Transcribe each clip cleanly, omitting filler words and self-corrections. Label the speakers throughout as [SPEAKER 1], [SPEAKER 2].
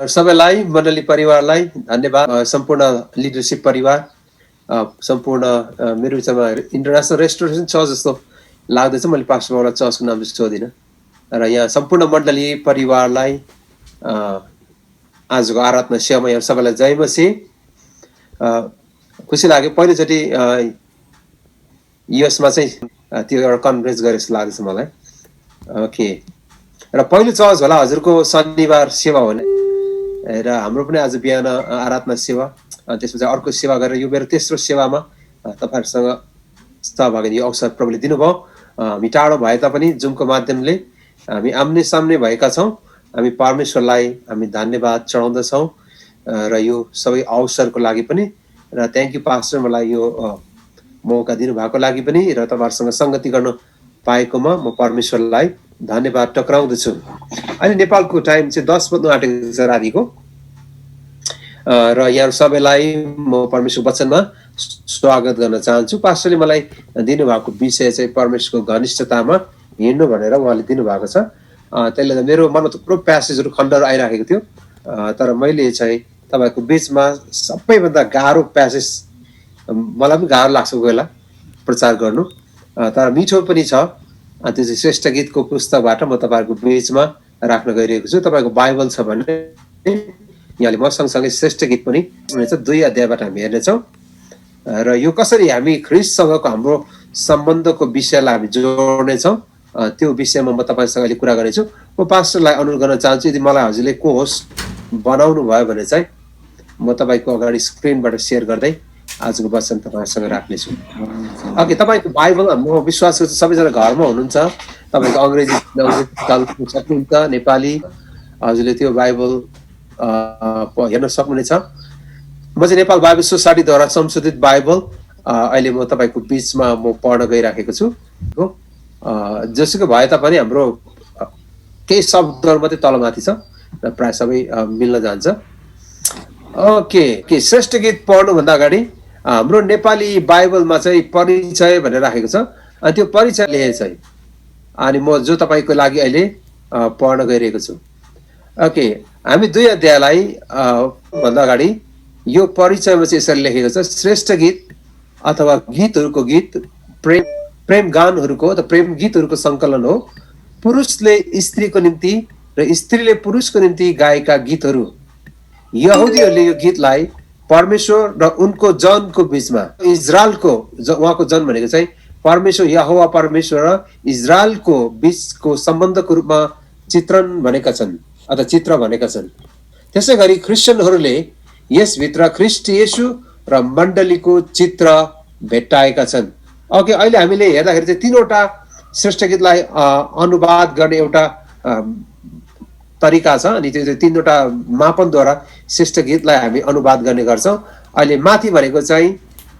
[SPEAKER 1] सबैलाई मण्डली परिवारलाई धन्यवाद। सम्पूर्ण लिडरसिप परिवार, सम्पूर्ण मेरो विचारमा इन्टरनेसनल रेस्टोरेसन चर्च जस्तो लाग्दैछ। मैले पास्टर बाबुलाई चर्चको नाम चाहिँ सोधिनँ र यहाँ सम्पूर्ण मण्डली परिवारलाई आजको आराधना सेवामा यहाँ सबैलाई जय मसी। खुसी लाग्यो, पहिलोचोटि युएसमा चाहिँ त्यो एउटा कन्फरेन्स गरे जस्तो लाग्दैछ मलाई। ओके, र पहिलो चर्च होला हजुरको शनिबार सेवा हो र हाम्रो पनि आज बिहान आराधना सेवा, त्यसपछि अर्को सेवा गरेर यो मेरो तेस्रो सेवामा तपाईँहरूसँग सहभागी यो अवसर प्रभुले दिनुभयो। हामी टाढो भए तापनि जुमको माध्यमले हामी आम्ने सामने भएका छौँ। हामी परमेश्वरलाई हामी धन्यवाद चढाउँदछौँ र यो सबै अवसरको लागि पनि, र थ्याङ्क यू पास्टर मलाई यो मौका दिनुभएको लागि पनि, र तपाईँहरूसँग सङ्गति गर्न पाएकोमा म परमेश्वरलाई धन्यवाद टक्राउँदछु। अहिले नेपालको टाइम चाहिँ 10 बज्नु आँटेको छ रातिको, र यहाँ सबैलाई म परमेश्वर वचनमा स्वागत गर्न चाहन्छु। पास्टरले मलाई दिनुभएको विषय चाहिँ परमेश्वरको घनिष्ठतामा हिँड्नु भनेर उहाँले दिनुभएको छ। त्यसले त मेरो मनमा थुप्रो प्यासेजहरू खण्डहरू आइराखेको थियो, तर मैले चाहिँ तपाईँको बिचमा सबैभन्दा गाह्रो प्यासेज, मलाई पनि गाह्रो लाग्छ कोही बेला प्रचार गर्नु, तर मिठो पनि छ। त्यो चाहिँ श्रेष्ठ गीतको पुस्तकबाट म तपाईँहरूको बिचमा राख्न गइरहेको छु। तपाईँको बाइबल छ भने यहाँले म सँगसँगै श्रेष्ठ गीत पनि हुनेछ, 2 अध्यायबाट हामी हेर्नेछौँ। र यो कसरी हामी ख्रिस्टसँगको हाम्रो सम्बन्धको विषयलाई हामी जोड्नेछौँ, त्यो विषयमा म तपाईँसँग अहिले कुरा गर्नेछु। म पास्टरलाई अनुरोध गर्न चाहन्छु, यदि मलाई हजुरले को होस्ट बनाउनु भयो भने चाहिँ म तपाईँको अगाडि स्क्रिनबाट सेयर गर्दै आजको वचन तपाईँसँग राख्नेछु। ओके, तपाईँको बाइबल म विश्वास गर्छु सबैजना घरमा हुनुहुन्छ, तपाईँको अङ्ग्रेजी सक्नुहुन्छ, नेपाली हजुरले त्यो बाइबल हेर्न सक्नुहुनेछ। म चाहिँ नेपाल बाइबल सोसाइटीद्वारा संशोधित बाइबल अहिले म तपाईँको बिचमा म पढ्न गइराखेको छु। जसुकै भए तापनि हाम्रो केही शब्दहरू मात्रै तलमाथि छ र प्रायः सबै मिल्न जान्छ। ओके, के श्रेष्ठ गीत पढ्नुभन्दा अगाडि हाम्रो नेपाली बाइबलमा चाहिँ परिचय भनेर राखेको छ, अनि त्यो परिचयले चाहिँ अनि म जो तपाईँको लागि अहिले पढ्न गइरहेको छु। ओके, हामी 2 अध्यायलाई भन्दा अगाडि यो परिचयमा चाहिँ यसरी लेखेको छ, श्रेष्ठ गीत अथवा गीतहरूको गीत प्रेम गानहरूको त प्रेम गीतहरूको सङ्कलन हो। पुरुषले स्त्रीको निम्ति र स्त्रीले पुरुषको निम्ति गाएका गीतहरू। यहुदीहरूले यो गीतलाई परमेश्वर र उनको जनको बिचमा, इजरायलको उहाँको जन भनेको चाहिँ परमेश्वर यहोवा परमेश्वर र इजरायलको बिचको सम्बन्धको रूपमा चित्रण भनेका छन् अथवा चित्र भनेका छन्। त्यसै गरी क्रिस्चियनहरूले यसभित्र ख्रिस्ट येशू र मण्डलीको चित्र भेट्टाएका छन्। ओके, अहिले हामीले हेर्दाखेरि चाहिँ 3वटा श्रेष्ठ गीतलाई अनुवाद गर्ने एउटा तरिका छ, अनि त्यो 3वटा मापनद्वारा श्रेष्ठ गीतलाई हामी अनुवाद गर्ने गर्छौँ। अहिले माथि भनेको चाहिँ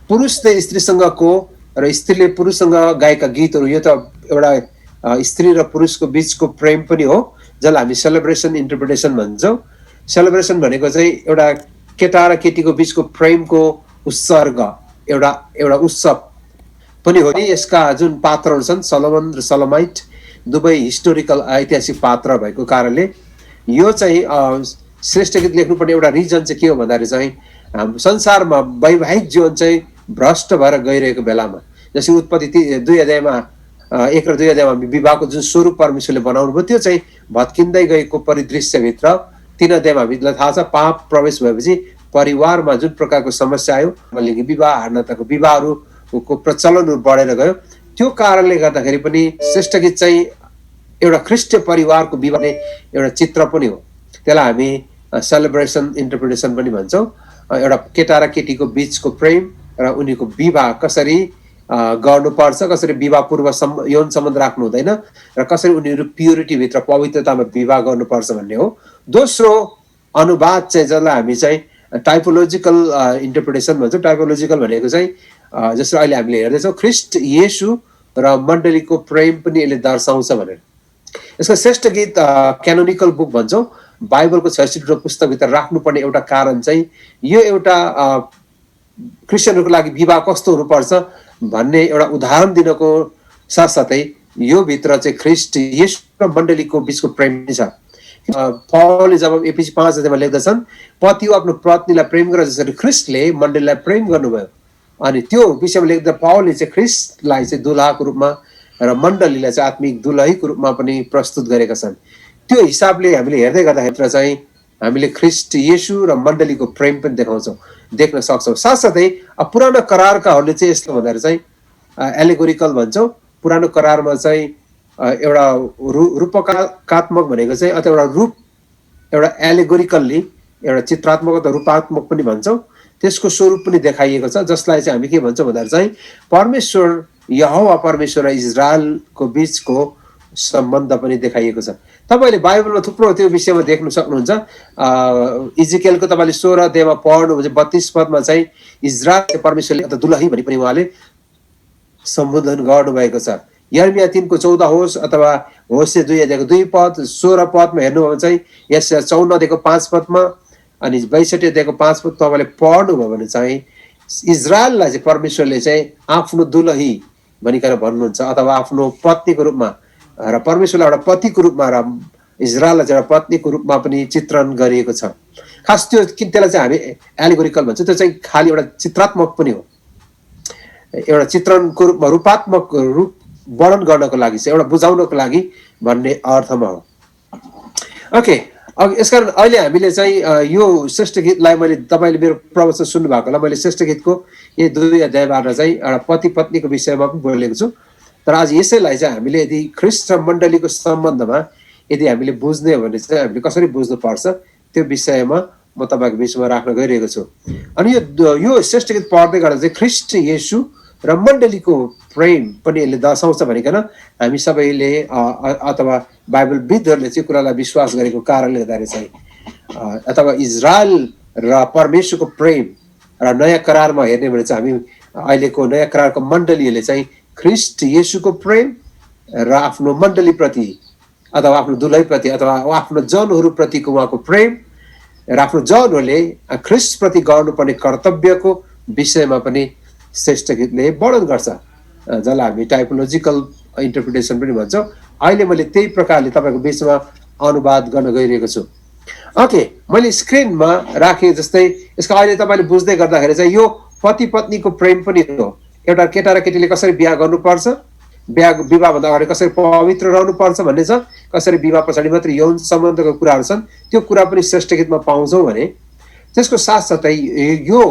[SPEAKER 1] पुरुषले स्त्रीसँगको र स्त्रीले पुरुषसँग गाएका गीतहरू। यो त एउटा स्त्री र पुरुषको बिचको प्रेम पनि हो, जसलाई हामी सेलिब्रेसन इन्टरप्रिटेसन भन्छौँ। सेलिब्रेसन भनेको चाहिँ एउटा केटा र केटीको बिचको प्रेमको उत्सर्ग, एउटा उत्सव पनि हो। यसका जुन पात्रहरू छन् सलोमन र सलोमाइट, दुवै हिस्टोरिकल ऐतिहासिक पात्र भएको कारणले यो चाहिँ श्रेष्ठ गीत लेख्नुपर्ने एउटा रिजन चाहिँ के हो भन्दाखेरि चाहिँ हाम्रो संसारमा वैवाहिक जीवन चाहिँ भ्रष्ट भएर गइरहेको बेलामा, जसरी उत्पत्ति 2 अध्यायमा 1 र 2 अध्यायमा विवाहको जुन स्वरूप परमेश्वरले बनाउनु भयो त्यो चाहिँ भत्किँदै गएको परिदृश्यभित्र 3 अध्यायमा हामीलाई थाहा छ पाप प्रवेश भएपछि परिवारमा जुन प्रकारको समस्या आयो, विवाह हार्नताको विवाहहरूको प्रचलनहरू बढेर गयो। त्यो कारणले गर्दाखेरि पनि श्रेष्ठ गीत चाहिँ एउटा ख्रिस्टीय परिवारको विवाहले एउटा चित्र पनि हो। त्यसलाई हामी सेलिब्रेसन इन्टरप्रिटेसन पनि भन्छौँ। एउटा केटा र केटीको बिचको प्रेम र उनीको विवाह कसरी गर्नुपर्छ, कसरी विवाह पूर्व यौन सम्बन्ध राख्नु हुँदैन र कसरी उनीहरू प्युरिटीभित्र पवित्रतामा विवाह गर्नुपर्छ भन्ने हो। दोस्रो अनुवाद चाहिँ जसलाई हामी चाहिँ टाइपोलोजिकल इन्टरप्रिटेसन भन्छौँ। टाइपोलोजिकल भनेको चाहिँ जसरी अहिले हामीले हेर्दैछौँ ख्रिस्ट येशू र मण्डलीको प्रेम पनि यसले दर्शाउँछ भनेर। यसको श्रेष्ठ गीत क्यानोनिकल बुक भन्छौँ। बाइबलको 66 पुस्तकभित्र राख्नुपर्ने एउटा कारण चाहिँ यो एउटा क्रिस्चियनहरूको लागि विवाह कस्तो हुनुपर्छ भन्ने एउटा उदाहरण दिनको साथसाथै यो भित्र चाहिँ ख्रिस्ट येशू र मण्डलीको बिचको प्रेम छ। पौलले जब एफिसी 5 अध्यायमा लेख्दछन् पतिले आफ्नो पत्नीलाई प्रेम गर जसरी ख्रिस्टले मण्डलीलाई प्रेम गर्नुभयो। अनि त्यो विषयमा लेख्दा पौलले चाहिँ ख्रिस्टलाई चाहिँ दुलहाको रूपमा र मण्डलीलाई चाहिँ आत्मिक दुलहीको रूपमा पनि प्रस्तुत गरेका छन्। त्यो हिसाबले हामीले हेर्दै गर्दाखेरि चाहिँ हामीले ख्रिस्ट येशू र मण्डलीको प्रेम पनि देख्न सक्छौँ। साथसाथै पुरानो करारकाहरूले चाहिँ यस्तो भन्दाखेरि चाहिँ एलेगोरिकल भन्छौँ। पुरानो करारमा चाहिँ एउटा रूपकात्मक भनेको चाहिँ अथवा एउटा रूप एउटा एलेगोरिकल्ली एउटा चित्रात्मक अथवा रूपात्मक पनि भन्छौँ। त्यसको स्वरूप पनि देखाइएको छ, जसलाई चाहिँ हामी के भन्छौँ भन्दाखेरि चाहिँ परमेश्वर यहोवा परमेश्वर र इजरायलको बीचको सम्बन्ध पनि देखाइएको छ। तपाईँले बाइबलमा थुप्रो त्यो विषयमा देख्न सक्नुहुन्छ। इजिकेलको तपाईँले 16 अध्यायमा पढ्नुहुन्छ 32 पदमा चाहिँ इजरायल परमेश्वरले अथवा दुलही भनी पनि उहाँले सम्बोधन गर्नुभएको छ। यर्मिया 3 को 14 होस् अथवा होशे 2 अध्यायको 2 पद 16 पदमा हेर्नुभयो भने चाहिँ यस 54 अध्यायको 5 पदमा अनि 62 अध्यायको 5 पद तपाईँले पढ्नुभयो भने चाहिँ इजरायललाई चाहिँ परमेश्वरले चाहिँ आफ्नो दुलही भनिकन भन्नुहुन्छ अथवा आफ्नो पत्नीको रूपमा र परमेश्वरलाई एउटा पतिको रूपमा र इजरायललाई चाहिँ एउटा पत्नीको रूपमा पनि चित्रण गरिएको छ। खास त्यो त्यसलाई चाहिँ हामी एलेगोरिकल भन्छौँ। त्यो चाहिँ खालि एउटा चित्रात्मक पनि हो, एउटा चित्रणको रूपमा रूपात्मक रूप वर्णन गर्नको लागि चाहिँ एउटा बुझाउनको लागि भन्ने अर्थमा हो। ओके, यसकारण अहिले हामीले चाहिँ यो श्रेष्ठ गीतलाई मैले तपाईँले मेरो प्रवचन सुन्नु भएको होला, मैले श्रेष्ठ गीतको यो 2 अध्यायबाट चाहिँ एउटा पति पत्नीको विषयमा पनि बोलेको छु। तर आज यसैलाई चाहिँ हामीले यदि ख्रिस्ट र मण्डलीको सम्बन्धमा यदि हामीले बुझ्ने हो भने चाहिँ हामीले कसरी बुझ्नुपर्छ त्यो विषयमा म तपाईँको बिचमा राख्न गइरहेको छु। अनि यो श्रेष्ठ गीत पढ्दै गर्दा चाहिँ ख्रिस्ट येशू र मण्डलीको प्रेम पनि यसले दर्शाउँछ भनिकन हामी सबैले अथवा बाइबलविदहरूले चाहिँ कुरालाई विश्वास गरेको कारणले गर्दाखेरि चाहिँ अथवा इजरायल र परमेश्वरको प्रेम र नयाँ करारमा हेर्ने भने चाहिँ हामी अहिलेको नयाँ करारको मण्डलीहरूले चाहिँ ख्रिस्ट येशूको प्रेम र आफ्नो मण्डलीप्रति अथवा आफ्नो दुलहीप्रति अथवा आफ्नो जनहरूप्रतिको उहाँको प्रेम र आफ्नो जनहरूले ख्रिस्टप्रति गर्नुपर्ने कर्तव्यको विषयमा पनि श्रेष्ठ गीतले वर्णन गर्छ, जसलाई हामी टाइपोलोजिकल इन्टरप्रिटेसन पनि भन्छौँ। अहिले मैले त्यही प्रकारले तपाईँको बिचमा अनुवाद गर्न गइरहेको छु। ओके, मैले स्क्रिनमा राखेँ जस्तै यसको अहिले तपाईँले बुझ्दै गर्दाखेरि चाहिँ यो पति पत्नीको प्रेम पनि हो। एउटा केटा र केटीले कसरी बिहा गर्नुपर्छ, विवाहभन्दा अगाडि कसरी पवित्र रहनुपर्छ भन्ने छ, कसरी विवाह पछाडि मात्रै यौन सम्बन्धको कुराहरू छन्, त्यो कुरा पनि श्रेष्ठ गीतमा पाउँछौँ भने त्यसको साथसाथै यो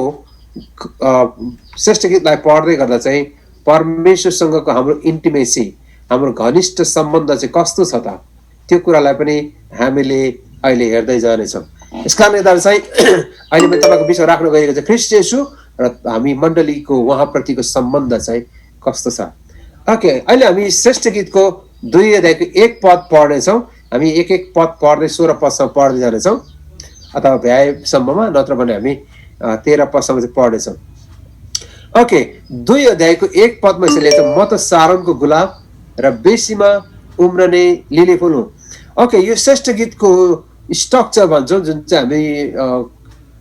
[SPEAKER 1] श्रेष्ठ गीतलाई पढ्दै गर्दा चाहिँ परमेश्वरसँगको हाम्रो इन्टिमेसी हाम्रो घनिष्ठ सम्बन्ध चाहिँ कस्तो छ त त्यो कुरालाई पनि हामीले अहिले हेर्दै जानेछौँ। यस कारणले गर्दा चाहिँ अहिले मैले तपाईँको विषय राख्न गएको चाहिँ ख्रिस्ट येशू र हामी मण्डलीको उहाँप्रतिको सम्बन्ध चाहिँ कस्तो छ। ओके, अहिले हामी श्रेष्ठ गीतको 2 अध्यायको 1 पद पढ्नेछौँ। हामी एक पद पढ्दै 16 पदसम्म पढ्दै जानेछौँ अथवा भ्याएसम्ममा, नत्र भने हामी 13 पदसम्म चाहिँ पढ्नेछौँ। ओके, 2 अध्यायको 1 पदमा यसले लेख्छ, म त सारोनको गुलाब र बेसीमा उम्रने लिली फुल हुँ। ओके, यो श्रेष्ठ गीतको स्ट्रक्चर भन्छौँ जुन चाहिँ हामी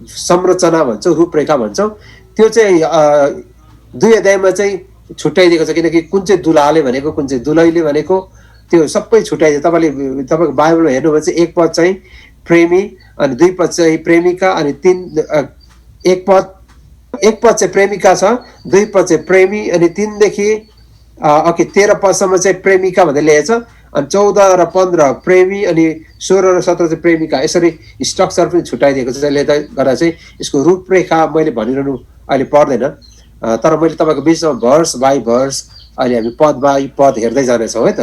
[SPEAKER 1] संरचना भन्छौँ, रूपरेखा भन्छौँ, त्यो चाहिँ 2 अध्यायमा चाहिँ छुट्याइदिएको छ। किनकि कुन चाहिँ दुलाले भनेको कुन चाहिँ दुलैले भनेको त्यो सबै छुट्याइदियो। तपाईँको बाइबलमा हेर्नु भने चाहिँ 1 पद चाहिँ प्रेमी अनि 2 पद चाहिँ प्रेमिका अनि 1 पद चाहिँ प्रेमिका छ, 2 पद चाहिँ प्रेमी अनि 3 देखि 13 पदसम्म चाहिँ प्रेमिका भन्दै लेखेको छ। अनि 14 र 15 प्रेमी अनि 16 र 17 चाहिँ प्रेमिका। यसरी स्ट्रक्चर पनि छुट्याइदिएको छ, जसले गर्दा चाहिँ यसको रूपरेखा मैले भनिरहनु अहिले पर्दैन। तर मैले तपाईँको बिचमा भर्स बाई भर्स अहिले हामी पद बाई पद हेर्दै जानेछौँ है त।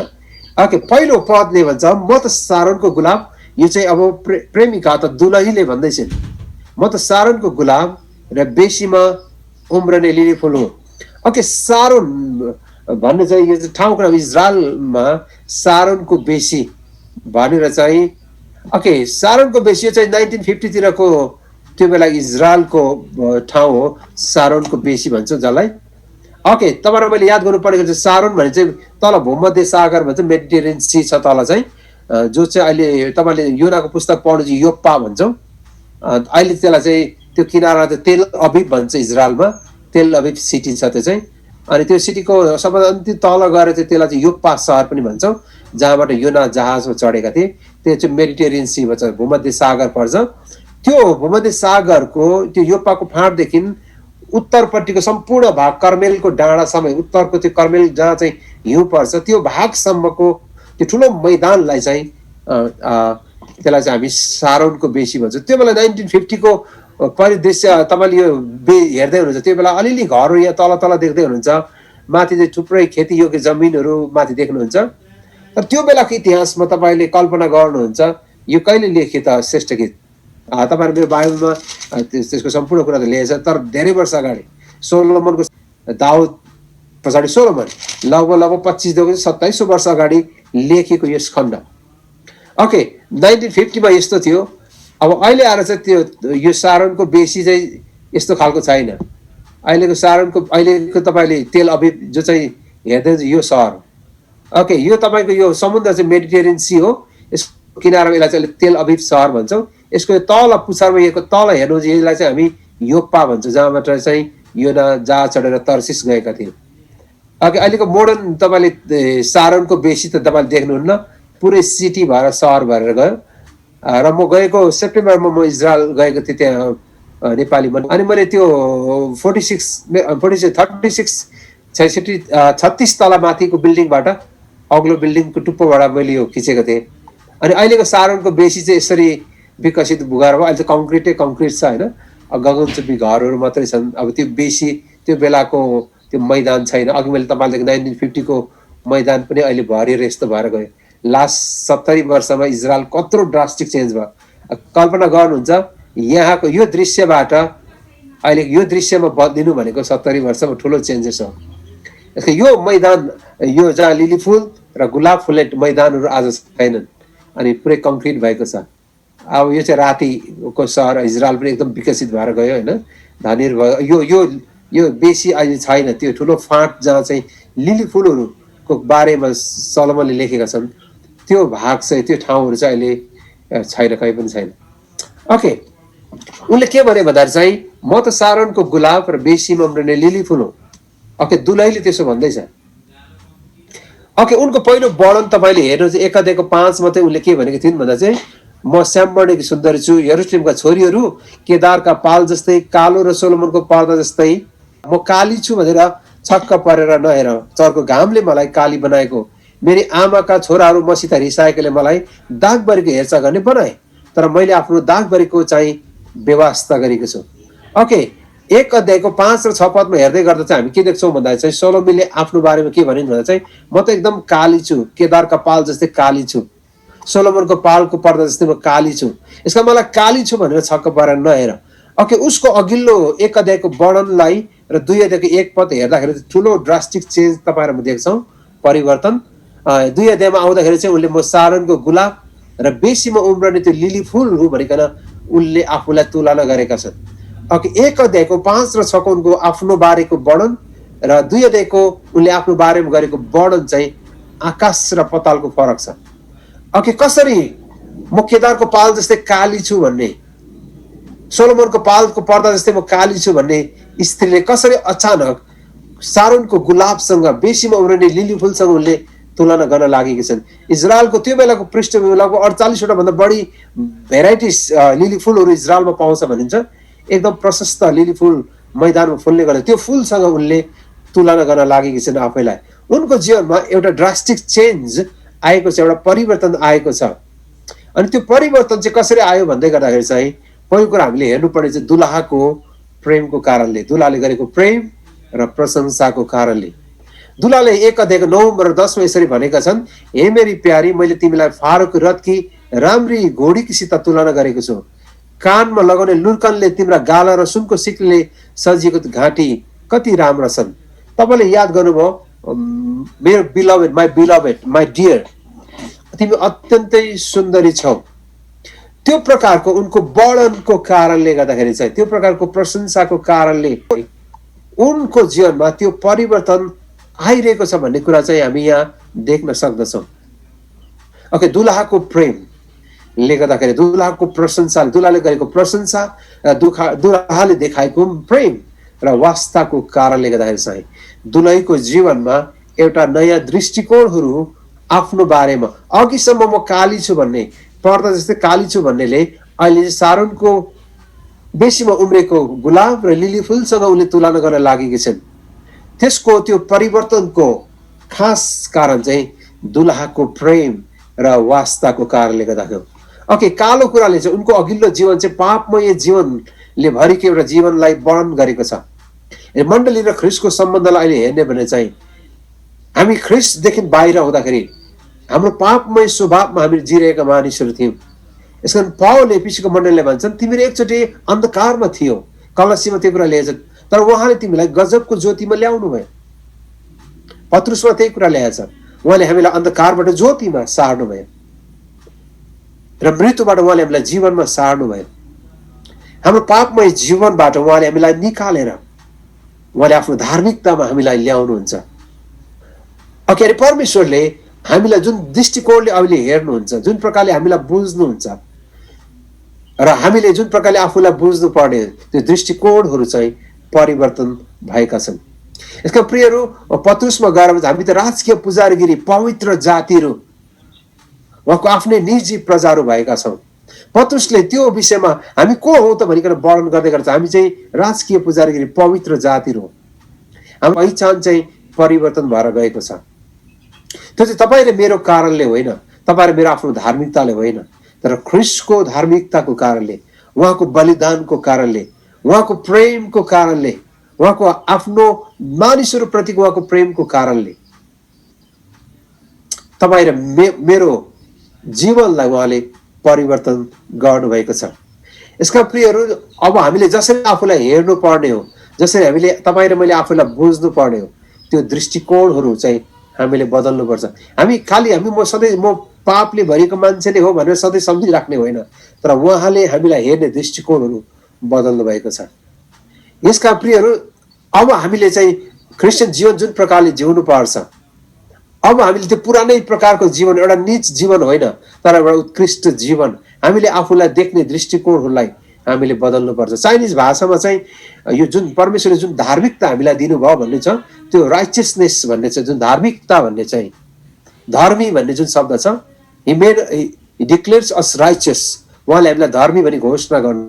[SPEAKER 1] ओके, पहिलो पदले भन्छ, म त सारोनको गुलाब। यो चाहिँ अब प्रेमिका त दुलहीले भन्दैछन्, म त सारोनको गुलाब र बेसीमा उम्रने लिली फुल हो। ओके, सारोन भन्ने चाहिँ यो ठाउँको नाम इजरायलमा सारोनको बेसी भनेर चाहिँ ओके सारोनको बेसी चाहिँ 1950 तिरको त्यो बेला इजरायलको ठाउँ हो, सारोनको बेसी भन्छ जसलाई। ओके, तपाईँलाई मैले याद गर्नु परेको चाहिँ सारोन भने चाहिँ तल भूमध्य सागर भन्छ, मेडिटेरियन सी छ तल चाहिँ, जो चाहिँ अहिले तपाईँले योनाको पुस्तक पढ्नु चाहिँ योप्पा भन्छौँ। अहिले त्यसलाई चाहिँ त्यो किनारा चाहिँ तेल अभिव भन्छ इजरायलमा, तेल अभिव सिटी छ त्यो चाहिँ। अनि त्यो सिटीको सबभन्दा अन्तिम तल गएर चाहिँ त्यसलाई चाहिँ योप्पा सहर पनि भन्छौँ, जहाँबाट योना जहाजमा चढेका थिए। त्यो चाहिँ मेडिटेरियन सी भन्छ, भूमध्य सागर पर्छ। त्यो भूमध्य सागरको त्यो योप्पाको फाँटदेखि उत्तरपट्टिको सम्पूर्ण भाग कर्मेलको डाँडासम्म, उत्तरको त्यो कर्मेल जहाँ चाहिँ हिउँ पर्छ त्यो भागसम्मको त्यो ठुलो मैदानलाई चाहिँ त्यसलाई चाहिँ हामी सारोनको बेसी भन्छौँ। त्यो बेला 1950 को परिदृश्य तपाईँले यो हेर्दै हुनुहुन्छ, त्यो बेला अलिअलि घरहरू यहाँ तल तल देख्दै हुनुहुन्छ, माथि चाहिँ थुप्रै खेतीयोग्य जमिनहरू माथि देख्नुहुन्छ। तर त्यो बेलाको इतिहासमा तपाईँले कल्पना गर्नुहुन्छ यो कहिले लेखे त श्रेष्ठ गीत? तपाईँहरू मेरो बाइबलमा त्यसको सम्पूर्ण कुरा त लेखेछ, तर धेरै वर्ष अगाडि सोलोमनको, दाउद पछाडि सोलोमन, लगभग लगभग 25 2700 वर्ष अगाडि लेखेको यस खण्ड। ओके, 1950 मा यस्तो थियो। अब अहिले आएर चाहिँ त्यो यो सारोनको बेसी चाहिँ यस्तो खालको छैन। अहिलेको सारोनको, अहिलेको तपाईँले तेल अभिव जो चाहिँ हेर्दै यो सहर, ओके, यो तपाईँको यो समुद्र चाहिँ मेडिटेरियन सी हो, यसको किनारमा यसलाई चाहिँ तेल अभिव सहर भन्छौँ। यसको तल पुछारमा यहाँको तल हेर्नु, यसलाई चाहिँ हामी योप्पा भन्छौँ, जहाँबाट चाहिँ यो जहाज चढेर तर्सिस गएका थिए। ओके, अहिलेको मोडर्न तपाईँले सारोनको बेसी त तपाईँले देख्नुहुन्न, पुरै सिटी भएर सहर भएर गयो। र म गएको सेप्टेम्बरमा म इजरायल गएको थिएँ त्यहाँ नेपालीमा, अनि मैले त्यो 36 तला माथिको बिल्डिङबाट, अग्लो बिल्डिङको टुप्पोबाट मैले यो खिचेको थिएँ। अनि अहिलेको सारोनको बेसी चाहिँ यसरी विकसित भूभाग भयो। अहिले त कङ्क्रिट छ होइन, गगनचुम्बी घरहरू मात्रै छन्। अब त्यो बेसी त्यो बेलाको त्यो मैदान छैन। अघि मैले तपाईँले 1950 को मैदान पनि अहिले भरिएर यस्तो भएर गयो। लास्ट 70 वर्षमा इजरायल कत्रो ड्रास्टिक चेन्ज भयो। कल्पना गर्नुहुन्छ यहाँको यो दृश्यबाट अहिले यो दृश्यमा बदलिनु भनेको 70 वर्षमा ठुलो चेन्जेस हो। यो मैदान, यो जहाँ लिली फुल र गुलाब फुल्ने मैदानहरू आज छैनन्, अनि पुरै कङ्क्रिट भएको छ। अब यो चाहिँ रातिको सहर इजरायल पनि एकदम विकसित भएर गयो होइन, धनीर भयो। यो यो यो बेसी अहिले छैन। त्यो ठुलो फाँट जहाँ चाहिँ लिली फुलहरूको बारेमा सलोमनले लेखेका छन्, त्यो भाग चाहिँ, त्यो ठाउँहरू चाहिँ अहिले छैन, कहीँ पनि छैन। ओके, उनले के भने भन्दाखेरि चाहिँ म त सारोनको गुलाब र बेसीमा उम्रिने लिली फुल हो। ओके, दुलैले त्यसो भन्दैछ। ओके, उनको पहिलो वर्णन तपाईँले हेर्नु चाहिँ 1 अध्यायको 5 मात्रै उनले के भनेको थिइन् भन्दा चाहिँ म श्यामवर्णकी सुन्दरी छु, यरुशलेमका छोरीहरू केदारका पाल जस्तै, कालो र सोलोमनको पर्दा जस्तै। म काली छु भनेर छक्क परेर नहेर, चर्को घामले मलाई काली बनाएको। मेरी आमाका छोराहरू मसित रिसाएकोले मलाई दागबरीको हेरचाह गर्ने बनाए, तर मैले आफ्नो दागबरीको चाहिँ व्यवस्था गरेको छु। ओके, 1 अध्यायको 5 र 6 पदमा हेर्दै गर्दा चाहिँ हामी के देख्छौँ भन्दा चाहिँ सोलोमनले आफ्नो बारेमा के भनिन् भन्दा चाहिँ म त एकदम काली छु, केदारका पाल जस्तै काली छु, सोलोमनको पालको पर्दा जस्तै म काली छु। यसका मलाई काली छु भनेर छक्क परेर नहेर। ओके, उसको अघिल्लो 1 अध्यायको वर्णनलाई र 2 अध्यायको 1 पद हेर्दाखेरि ठुलो ड्रास्टिक चेन्ज तपाईँहरू देख्छौँ, परिवर्तन। 2 अध्यायमा आउँदाखेरि चाहिँ उनले म सारोनको गुलाब र बेसीमा उम्रने त्यो लिली फुल हो भनिकन उनले आफूलाई तुलना गरेका छन्। ओके, 1 अध्यायको 5 र 6 को उनको आफ्नो बारेको वर्णन र 2 अध्यायको उनले आफ्नो बारेमा गरेको वर्णन चाहिँ आकाश र पतालको फरक छ। ओके, कसरी म केदारको पाल जस्तै काली छु भन्ने, सोलोमनको पालको पर्दा जस्तै म काली छु भन्ने स्त्रीले कसरी अचानक सारोनको गुलाबसँग, बेसीमा उम्रिने लिली फुलसँग उनले तुलना गर्न लागेकी छन्। इजरायलको त्यो बेलाको पृष्ठभूमि लगभग 48 वटा भन्दा बढी भेराइटिज लिली फुलहरू इजरायलमा पाउँछ भनिन्छ। एकदम प्रशस्त लिली फुल मैदानमा फुल्ने गर्छ। त्यो फुलसँग उनले तुलना गर्न लागेकी छन् आफैलाई। उनको जीवनमा एउटा ड्रास्टिक चेन्ज आएको छ, एउटा परिवर्तन आएको छ। अनि त्यो परिवर्तन चाहिँ कसरी आयो भन्दै गर्दाखेरि चाहिँ पहिलो कुरा हामीले हेर्नुपर्ने चाहिँ दुलाहाको प्रेमको कारणले, दुलाले गरेको प्रेम र प्रशंसाको कारणले। दुलाले 1 अध्यायको 9 र 10 मा यसरी भनेका छन्, हे मेरी प्यारी, मैले तिमीलाई फारोको रथकी राम्री घोडीसित तुलना गरेको छु। कानमा लगाउने लुर्कनले तिम्रा गाला र सुनको सिक्कीले सजिएको घाँटी कति राम्रा छन्। तपाईँले याद गर्नुभयो, मेरो बिलभेड, माई बिलभेड, माई डियर, तिमी अत्यन्तै सुन्दरी छौ। त्यो प्रकारको उनको वर्णनको कारणले गर्दाखेरि चाहिँ, त्यो प्रकारको प्रशंसाको कारणले उनको जीवनमा त्यो परिवर्तन आइरहेको छ भन्ने कुरा चाहिँ हामी यहाँ देख्न सक्दछौँ। ओके, दुलाहाको प्रेमले गर्दाखेरि, दुलाहाको प्रशंसा, दुलाले गरेको प्रशंसा र दुलाहाले देखाएको प्रेम र वास्ताको कारणले गर्दाखेरि चाहिँ दुलहीको जीवनमा एउटा नयाँ दृष्टिकोणहरू आफ्नो बारेमा, अघिसम्म म काली छु भन्ने, पर्दा जस्तै काली छु भन्नेले अहिले चाहिँ सारोनको बेसीमा उम्रेको गुलाब र लिली फुलसँग उनले तुलना गर्न लागेकी छन्। त्यसको त्यो परिवर्तनको खास कारण चाहिँ दुलहाको प्रेम र वास्ताको कारणले गर्दा हो। ओके, कालो कुराले चाहिँ उनको अघिल्लो जीवन चाहिँ पापमय जीवनले भरिको एउटा जीवनलाई वर्णन गरेको छ। मण्डली र ख्रिस्टको सम्बन्धलाई अहिले हेर्ने भने चाहिँ हामी ख्रिस्टदेखि बाहिर हुँदाखेरि हाम्रो पापमय स्वभावमा हामी जिरहेका मानिसहरू थियौँ। यसकारण पावलले एफिसीको मण्डलीले भन्छन् तिमीहरू एकचोटि अन्धकारमा थियो, कलसीमा त्यो कुरा ल्याएछन्, तर उहाँले तिमीलाई गजबको ज्योतिमा ल्याउनु भयो। पत्रुसमा त्यही कुरा ल्याएछ, उहाँले हामीलाई अन्धकारबाट ज्योतिमा सार्नु भयो र मृत्युबाट उहाँले हामीलाई जीवनमा सार्नु भयो। हाम्रो पापमय जीवनबाट उहाँले हामीलाई निकालेर उहाँले आफ्नो धार्मिकतामा हामीलाई ल्याउनुहुन्छ। अरे परमेश्वरले हामीलाई जुन दृष्टिकोणले अहिले हेर्नुहुन्छ, जुन प्रकारले हामीलाई बुझ्नुहुन्छ र हामीले जुन प्रकारले आफूलाई बुझ्नु पर्ने त्यो दृष्टिकोणहरू चाहिँ परिवर्तन भएका छन्। यसका प्रियहरू, पत्रुसमा गएर हामी त राजकीय पुजारीगिरी पवित्र जातिहरू उहाँको आफ्नै निजी प्रजाहरू भएका छौँ। पत्रुसले त्यो विषयमा हामी को हौ त भनिकन वर्णन गर्दै गर्छ, हामी चाहिँ राजकीय पुजारीगिरी पवित्र जातिहरू हो। हाम्रो पहिचान चाहिँ परिवर्तन भएर गएको छ। त्यो चाहिँ तपाईँ र मेरो कारणले होइन, तपाईँ र मेरो आफ्नो धार्मिकताले होइन, तर ख्रिस्टको धार्मिकताको कारणले, उहाँको बलिदानको कारणले, उहाँको प्रेमको कारणले, उहाँको आफ्नो मानिसहरू प्रति उहाँको प्रेमको कारणले तपाईँ र मेरो जीवनलाई उहाँले परिवर्तन गर्नुभएको छ। यसका प्रियहरू, अब हामीले जसरी आफूलाई हेर्नु पर्ने हो, जसरी हामीले तपाईँ र मैले आफूलाई बुझ्नु पर्ने हो, त्यो दृष्टिकोणहरू चाहिँ हामीले बदल्नुपर्छ। हामी सधैँ म पापले भरिको मान्छे नै हो भनेर सधैँ सम्झिराख्ने होइन, तर उहाँले हामीलाई हेर्ने दृष्टिकोणहरू बदल्नु भएको छ। यसका प्रियहरू, अब हामीले चाहिँ क्रिस्चियन जीवन जुन प्रकारले जिउनु पर्छ, अब हामीले त्यो पुरानै प्रकारको जीवन, एउटा नीच जीवन होइन, तर एउटा उत्कृष्ट जीवन, हामीले आफूलाई देख्ने दृष्टिकोणहरूलाई हामीले बदल्नुपर्छ। चाइनिज भाषामा चाहिँ यो जुन परमेश्वरले जुन धार्मिकता हामीलाई दिनुभयो भन्ने छ, त्यो राइचियसनेस भन्ने चाहिँ, जुन धार्मिकता भन्ने चाहिँ, धर्मी भन्ने जुन शब्द छ, ही डिक्लेयर्स अस राइचियस, उहाँले हामीलाई धर्मी भनी घोषणा गर्नु।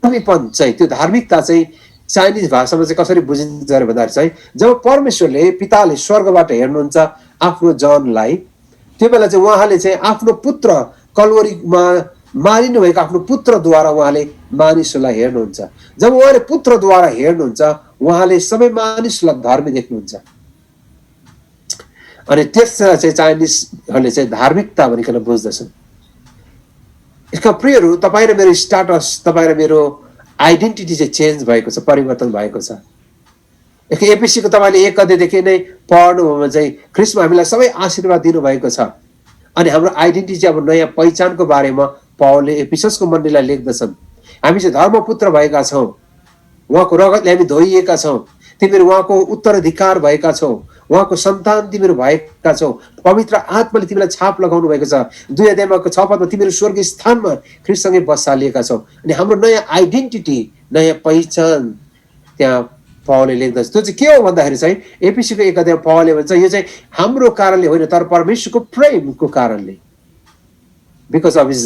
[SPEAKER 1] धर्मीपन चाहिँ, त्यो धार्मिकता चाहिँ चाइनिज भाषामा चाहिँ कसरी बुझिन्छ भन्दाखेरि चाहिँ, जब परमेश्वरले पिताले स्वर्गबाट हेर्नुहुन्छ आफ्नो जनलाई, त्यो बेला चाहिँ उहाँले चाहिँ आफ्नो पुत्र कलवरीमा मारिनु भएको आफ्नो पुत्रद्वारा उहाँले मानिसहरूलाई हेर्नुहुन्छ। जब उहाँले पुत्रद्वारा हेर्नुहुन्छ, उहाँले सबै मानिसलाई धर्मी देख्नुहुन्छ। अनि त्यसलाई चाहिँ चाइनिजहरूले चाहिँ धार्मिकता भनिकन बुझ्दछन्। यसका प्रियहरू, तपाईँ र मेरो स्टाटस, तपाईँ र मेरो आइडेन्टिटी चाहिँ चेन्ज भएको छ, परिवर्तन भएको छ। एपिसीको तपाईँले 1 अध्यायदेखि नै पढ्नुभयोमा चाहिँ ख्रिस्टमा हामीलाई सबै आशीर्वाद दिनुभएको छ। अनि हाम्रो आइडेन्टिटी चाहिँ अब नयाँ पहिचानको बारेमा पावलले एफिससको मण्डलीलाई लेख्दछन्। हामी चाहिँ धर्मपुत्र भएका छौँ, उहाँको रगतले हामी धोइएका छौँ, तिमीहरू उहाँको उत्तराधिकार भएका छौ, उहाँको सन्तान तिमीहरू भएका छौ, पवित्र आत्माले तिमीलाई छाप लगाउनु भएको छ। 2 अध्यायमा 6 पदमा तिमीहरू स्वर्गीय स्थानमा ख्रिस्टसँगै बसालिएका छौ। अनि हाम्रो नयाँ आइडेन्टिटी, नयाँ पहिचान त्यहाँ पावलले लेख्दछ। त्यो चाहिँ के हो भन्दाखेरि चाहिँ एफिसीको 1 अध्यायमा पावलले भन्छ, यो चाहिँ हाम्रो कारणले होइन, तर परमेश्वरको प्रेमको कारणले, because of his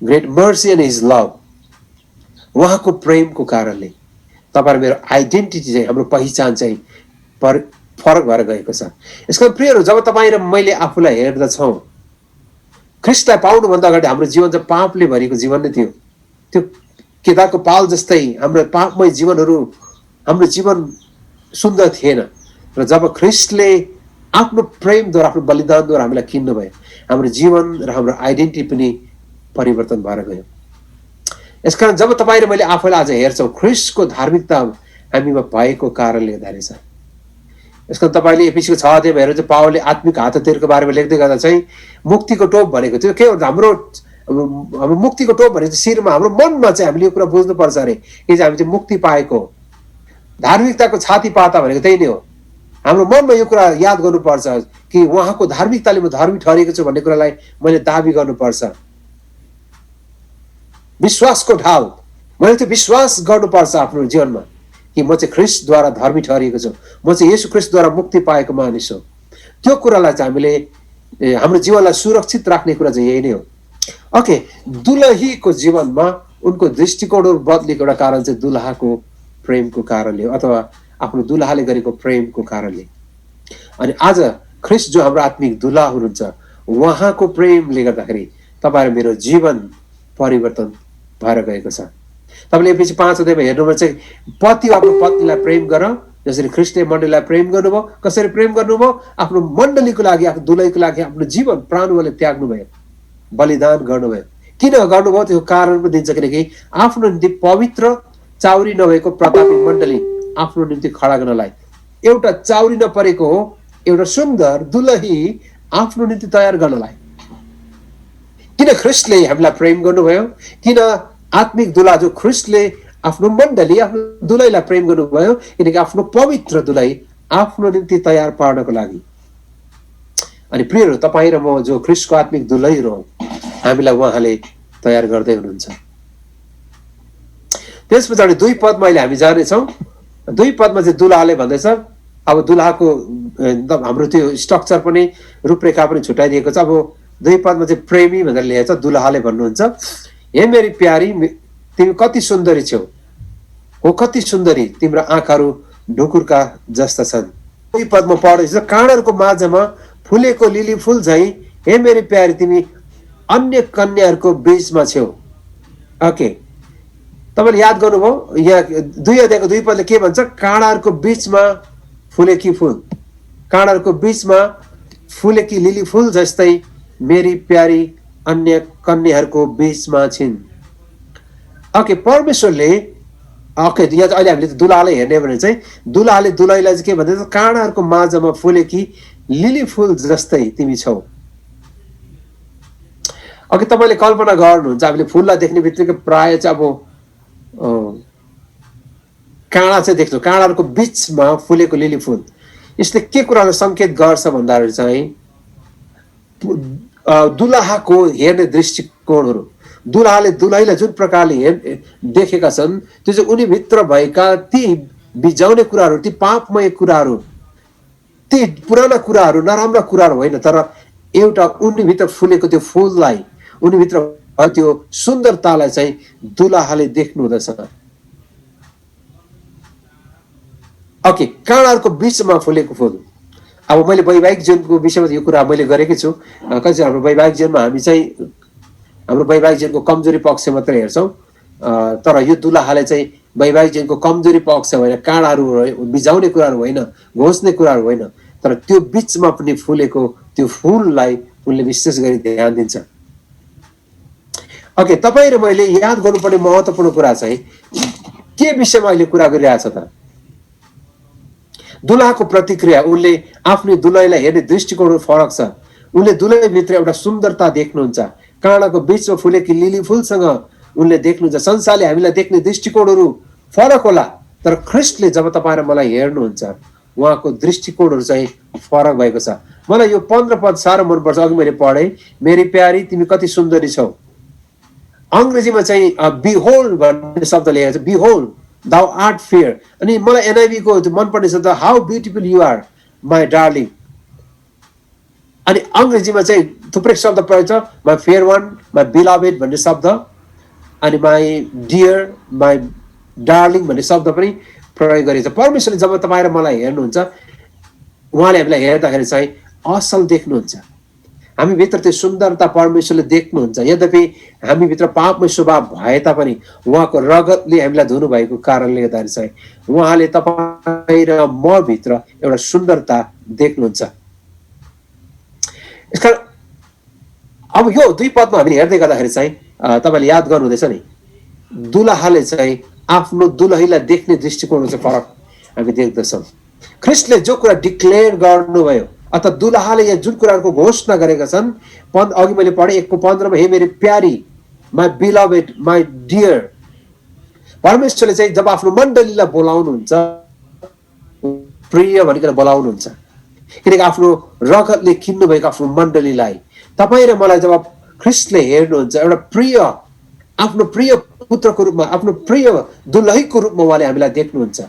[SPEAKER 1] great mercy and his love, उहाँको प्रेमको कारणले तपाईँ मेरो आइडेन्टिटी चाहिँ, हाम्रो पहिचान चाहिँ फरक भएर गएको छ। यसको प्रियहरू, जब तपाईँ र मैले आफूलाई हेर्दछौँ, ख्रिस्टलाई पाउनुभन्दा अगाडि हाम्रो जीवन चाहिँ पापले भरिको जीवन नै थियो। त्यो केदारको पाल जस्तै हाम्रो पापमय जीवनहरू, हाम्रो जीवन सुन्दर थिएन। र जब ख्रिस्टले आफ्नो प्रेमद्वारा, आफ्नो बलिदानद्वारा हामीलाई किन्नुभयो, हाम्रो जीवन र हाम्रो आइडेन्टिटी पनि परिवर्तन भएर गयो। यसकारण जब तपाईँ र मैले आफूलाई आज हेर्छौँ, ख्रिस्टको धार्मिकता हामीमा भएको कारणले गर्दा छ। यसको तपाईँले एफिसीको 6 अध्यायमा हेरेर चाहिँ पावलले आत्मिक हातहतियारको बारेमा लेख्दै गर्दा चाहिँ मुक्तिको टोप भनेको त्यो के हो? हाम्रो मुक्तिको टोप भनेको चाहिँ शिरमा, हाम्रो मनमा चाहिँ हामीले यो कुरा बुझ्नुपर्छ अरे कि चाहिँ हामी चाहिँ मुक्ति पाएको। धार्मिकताको छाती पाता भनेको त्यही नै हो। हाम्रो मनमा यो कुरा याद गर्नुपर्छ कि उहाँको धार्मिकताले म धर्मी ठहरेको छु भन्ने कुरालाई मैले दाबी गर्नुपर्छ। विश्वासको ढाल, मैले त्यो विश्वास गर्नुपर्छ आफ्नो जीवनमा कि म चाहिँ ख्रिस्टद्वारा धर्मी ठहरिएको छु, म चाहिँ येशू ख्रिस्टद्वारा मुक्ति पाएको मानिस हो। त्यो कुरालाई चाहिँ हामीले हाम्रो जीवनलाई सुरक्षित राख्ने कुरा चाहिँ यही नै हो। ओके, दुलहीको जीवनमा उनको दृष्टिकोणहरू बदलेको एउटा कारण चाहिँ दुलहाको प्रेमको कारणले हो, अथवा आफ्नो दुलहाले गरेको प्रेमको कारणले। अनि आज ख्रिस्ट जो हाम्रो आत्मिक दुलहा हुनुहुन्छ, उहाँको प्रेमले गर्दाखेरि तपाईँ र मेरो जीवन परिवर्तन भएर गएको छ। तपाईँले पछि 5 अध्यायमा हेर्नुमा चाहिँ पति आफ्नो पत्नीलाई प्रेम गर जसरी ख्रिस्टले मण्डलीलाई प्रेम गर्नुभयो। कसरी प्रेम गर्नुभयो? आफ्नो मण्डलीको लागि, आफ्नो दुलहीको लागि आफ्नो जीवन प्राणले त्याग्नुभयो, बलिदान गर्नुभयो। किन गर्नुभयो त्यो कारण पनि दिन्छ, किनकि आफ्नो निम्ति पवित्र चाउरी नभएको प्रतापी मण्डली आफ्नो निम्ति खडा गर्नलाई, एउटा चाउरी नपरेको एउटा सुन्दर दुलही आफ्नो निम्ति तयार गर्नलाई। किन ख्रिस्टले हामीलाई प्रेम गर्नुभयो? किन आत्मिक दुलहा जो ख्रिस्टले आफ्नो मण्डली, आफ्नो दुलहीलाई प्रेम गर्नुभयो? किनकि आफ्नो पवित्र दुलही आफ्नो निम्ति तयार पार्नको लागि। अनि प्रियहरू, तपाईँ र म जो ख्रिस्टको आत्मिक दुलहीहरू हौँ, हामीलाई उहाँले तयार गर्दै हुनुहुन्छ। त्यस पछाडि 2 पदमा अहिले हामी जानेछौँ। 2 पदमा चाहिँ दुलहाले भन्दैछ, अब दुलहाको हाम्रो त्यो स्ट्रक्चर पनि रूपरेखा पनि छुट्याइदिएको छ। अब 2 पदमा चाहिँ प्रेमी भनेर लेखेको छ। दुलहाले भन्नुहुन्छ, हे मेरी प्यारी, तिमी कति सुन्दरी छौ, हो कति सुन्दरी, तिम्रो आँखाहरू ढुकुरका जस्ता छन्। 2 पदमा पढ्दैछ, काँडहरूको माझमा फुलेको लिली फुल झैं, हे मेरी प्यारी, तिमी अन्य कन्याहरूको बीचमा छौ। ओके, तपाईँले याद गर्नुभयो यहाँ 2 अध्यायको 2 पदले के भन्छ? काँडाहरूको बीचमा फुलेकी फुल, काँडाहरूको बीचमा फुलेकी लिली फुल जस्तै मेरी प्यारी अन्य कन्याहरूको बीचमा छिन्। ओके, परमेश्वरले ओके यहाँ अहिले हामीले दुलहालाई हेर्ने भने चाहिँ दुलहाले दुलहीलाई चाहिँ के भन्दैछ? काँडाहरूको माझमा फुलेकी लिली फुल जस्तै तिमी छौ। ओके, तपाईँले कल्पना गर्नुहुन्छ, हामीले फुललाई देख्ने बित्तिकै प्राय चाहिँ अब काँडा चाहिँ देख्छौँ, काँडाहरूको बीचमा फुलेको लिली फुल। यसले के कुरालाई सङ्केत गर्छ भन्दाखेरि चाहिँ दुलहाको हेर्ने दृष्टिकोणहरू, दुलहाले दुलहीलाई जुन प्रकारले देखेका छन्, त्यो चाहिँ उनीभित्र भएका ती बिजाउने कुराहरू, ती पापमय कुराहरू, ती पुराना कुराहरू, नराम्रा कुराहरू होइन, तर एउटा उनीभित्र फुलेको त्यो फुललाई, उनीभित्र त्यो सुन्दरतालाई चाहिँ दुलहाले देख्नु हुँदछ। ओके, काँडाहरूको बीचमा फुलेको फुल। अब मैले वैवाहिक जीवनको विषयमा यो कुरा मैले गरेकै छु। कति हाम्रो वैवाहिक जीवनमा हामी चाहिँ हाम्रो वैवाहिक जीवनको कमजोरी पक्ष मात्र हेर्छौँ, तर यो दुलहाले चाहिँ वैवाहिक जीवनको कमजोरी पक्ष होइन, काँडाहरू बिजाउने कुराहरू होइन, घोच्ने कुराहरू होइन, तर त्यो बीचमा पनि फुलेको त्यो फुललाई उनले विशेष गरी ध्यान दिन्छ। ओके, तपाईँ र मैले याद गर्नुपर्ने महत्त्वपूर्ण कुरा चाहिँ के विषयमा अहिले कुरा गरिरहेछ त? दुलहाको प्रतिक्रिया, उनले आफ्नो दुलहीलाई हेर्ने दृष्टिकोण फरक छ। उनले दुलहीभित्र एउटा सुन्दरता देख्नुहुन्छ, काँडाको बीचमा फुलेकी लिली फुलसँग उनले देख्नुहुन्छ। संसारले हामीलाई देख्ने दृष्टिकोणहरू फरक होला, तर ख्रिस्टले जब तपाईँ र मलाई हेर्नुहुन्छ, उहाँको दृष्टिकोणहरू चाहिँ फरक भएको छ। मलाई यो 15 पद साह्रो मनपर्छ। अघि मैले पढेँ, मेरी प्यारी तिमी कति सुन्दरी छौ। अङ्ग्रेजीमा चाहिँ बिहोल्ड भन्ने शब्द लेखेको छ, बिहोल्ड thou art fair। अनि मलाई एनआईभी को मनपर्ने शब्द how beautiful you are my darling. अनि अङ्ग्रेजीमा चाहिँ थुप्रै शब्द प्रयोग छ, my fair one, my beloved भन्ने शब्द, अनि माई डियर, माई डार्लिङ भन्ने शब्द पनि प्रयोग गरिन्छ। परमेश्वरले जब तपाईँ र मलाई हेर्नुहुन्छ, उहाँले हामीलाई हेर्दाखेरि चाहिँ असल देख्नुहुन्छ। हामीभित्र त्यो सुन्दरता परमेश्वरले देख्नुहुन्छ। यद्यपि हामीभित्र पापमय स्वभाव भए तापनि उहाँको रगतले हामीलाई धुनु भएको कारणले गर्दाखेरि चाहिँ उहाँले तपाईँ र म भित्र एउटा सुन्दरता देख्नुहुन्छ। यसकारण अब यो 2 पदमा हामीले हेर्दै गर्दाखेरि चाहिँ तपाईँले याद गर्नुहुँदैछ नि, दुलहाले चाहिँ आफ्नो दुलहीलाई देख्ने दृष्टिकोण चाहिँ फरक हामी देख्दछौँ। ख्रिस्टले जो कुरा डिक्लेयर गर्नुभयो, अथवा दुलहाले यहाँ जुन कुराहरूको घोषणा गरेका छन्, अघि मैले पढेँ 1 को 15 मा, हे मेरी प्यारी, माई बिलभेड, माई डियर। परमेश्वरले चाहिँ जब आफ्नो मण्डलीलाई बोलाउनुहुन्छ, प्रिय भनिकन बोलाउनुहुन्छ, किनकि आफ्नो रगतले किन्नु भएको आफ्नो मण्डलीलाई तपाईँ र मलाई जब ख्रिस्टले हेर्नुहुन्छ, एउटा प्रिय, आफ्नो प्रिय पुत्रको रूपमा, आफ्नो प्रिय दुलहीको रूपमा उहाँले हामीलाई देख्नुहुन्छ।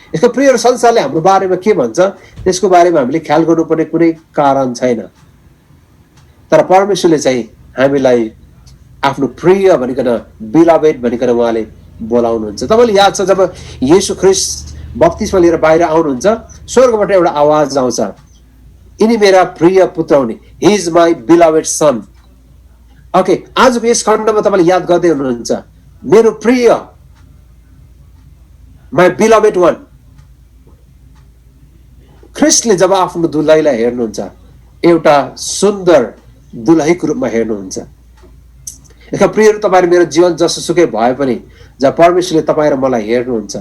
[SPEAKER 1] यसको प्रिय संसारले हाम्रो बारेमा के भन्छ त्यसको बारेमा हामीले ख्याल गर्नुपर्ने कुनै कारण छैन, तर परमेश्वरले चाहिँ हामीलाई आफ्नो प्रिय भनिकन बिलभेड भनिकन उहाँले बोलाउनुहुन्छ। तपाईँले याद छ जब येशू ख्रिस्ट बप्तिस्मा लिएर बाहिर आउनुहुन्छ, स्वर्गबाट एउटा आवाज आउँछ, यिनी मेरा प्रिय पुत्र हुने, he is my beloved son. Okay, आजको यस खण्डमा तपाईँले याद गर्दै हुनुहुन्छ, मेरो प्रिय, माई बिलभेड वान। ख्रिस्टले जब आफ्नो दुलहीलाई हेर्नुहुन्छ, एउटा सुन्दर दुलहीको रूपमा हेर्नुहुन्छ। प्रियहरू, तपाईँहरू मेरो जीवन जसोसुकै भए पनि जब परमेश्वरले तपाईँ र मलाई हेर्नुहुन्छ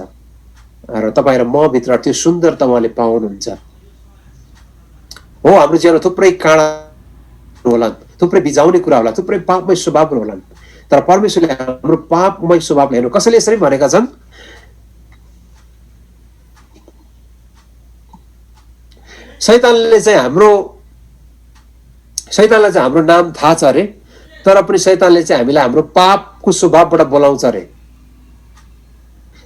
[SPEAKER 1] र तपाईँ र म भित्र त्यो सुन्दरता उहाँले पाउनुहुन्छ। हो, हाम्रो जीवनमा थुप्रै काँडा होलान्, थुप्रै बिजाउने कुरा होला, थुप्रै पापमय स्वभावहरू होलान्, तर परमेश्वरले हाम्रो पापमय स्वभाव हेर्नु। कसैले यसरी भनेका छन्, शैतानलाई चाहिँ हाम्रो नाम थाहा छ अरे, तर पनि शैतानले चाहिँ हामीलाई हाम्रो पापको स्वभावबाट बोलाउँछ अरे।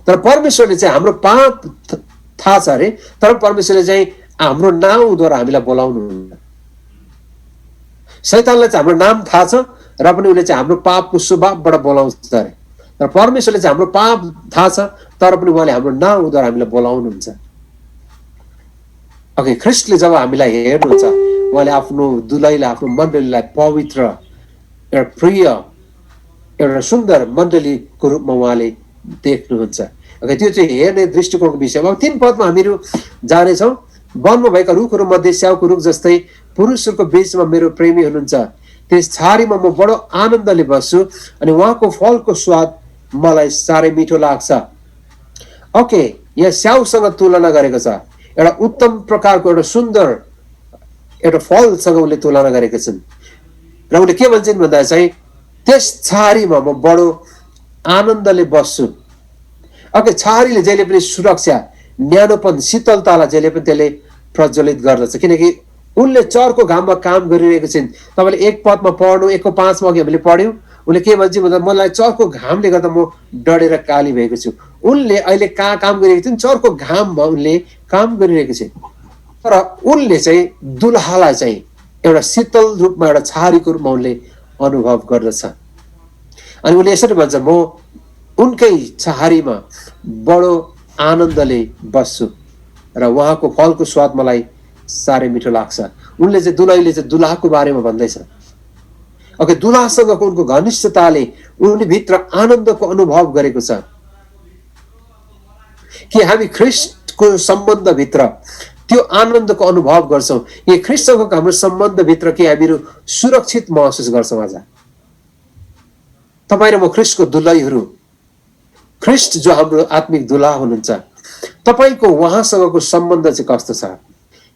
[SPEAKER 1] तर परमेश्वरले चाहिँ हाम्रो पाप थाहा छ अरे, तर परमेश्वरले चाहिँ हाम्रो नाउँद्वारा हामीलाई बोलाउनुहुन्न। शैतानलाई चाहिँ हाम्रो नाम थाहा छ र पनि उसले चाहिँ हाम्रो पापको स्वभावबाट बोलाउँछ अरे, तर परमेश्वरले चाहिँ हाम्रो पाप थाहा छ तर पनि उहाँले हाम्रो नाउँद्वारा हामीलाई बोलाउनुहुन्छ। ओके, ख्रिस्टले जब हामीलाई हेर्नुहुन्छ, उहाँले आफ्नो दुलहीलाई, आफ्नो मण्डलीलाई पवित्र, एउटा प्रिय, एउटा सुन्दर मण्डलीको रूपमा उहाँले देख्नुहुन्छ। ओके, त्यो चाहिँ हेर्ने दृष्टिकोणको विषयमा। अब 3 पदमा हामीहरू जानेछौँ। वनमा भएका रुखहरू मध्ये स्याउको रुख जस्तै पुरुषहरूको बीचमा मेरो प्रेमी हुनुहुन्छ, त्यस छारीमा म बडो आनन्दले बस्छु अनि उहाँको फलको स्वाद मलाई साह्रै मिठो लाग्छ। ओके, यहाँ स्याउसँग तुलना गरेको छ, एउटा उत्तम प्रकारको एउटा सुन्दर एउटा फलसँग उसले तुलना गरेका छन् र उसले के भन्छन् भन्दा चाहिँ त्यस छारीमा म बडो आनन्दले बस्छु। ओके, छारीले जहिले पनि सुरक्षा, न्यानोपन, शीतलतालाई जहिले पनि त्यसले प्रज्वलित गर्दछ, किनकि उनले चर्को घाममा काम गरिरहेको छिन्। तपाईँले 1 पदमा पढ्नु, 1:5 अघि हामीले पढ्यौँ, उसले के भन्छ भन्दा मलाई चर्को घामले गर्दा म डढेर काली भएको छु। उनले अहिले कहाँ काम गरिरहेको थिइन्, चर्को घाममा उनले काम गरिरहेको छिन्, तर उनले चाहिँ दुलहालाई चाहिँ एउटा शीतल रूपमा, एउटा छारीको रूपमा उनले अनुभव गर्दछ। अनि उनले यसरी भन्छ, म उनकै छारीमा बडो आनन्दले बस्छु र उहाँको फलको स्वाद मलाई साह्रै मिठो लाग्छ। उनले चाहिँ दुलहीले चाहिँ दुलहाको बारेमा भन्दैछ। ओके, दुलहासँगको उनको घनिष्ठताले उनले भित्र आनन्दको अनुभव गरेको छ कि हामी ख्रिस्टको सम्बन्धभित्र त्यो आनन्दको अनुभव गर्छौँ। यो ख्रिस्टसँगको हाम्रो सम्बन्धभित्र के हामीहरू सुरक्षित महसुस गर्छौँ। आज तपाईँ र म ख्रिस्टको दुलहीहरू, ख्रिस्ट जो हाम्रो आत्मिक दुलहा हुनुहुन्छ, तपाईँको उहाँसँगको सम्बन्ध चाहिँ कस्तो छ?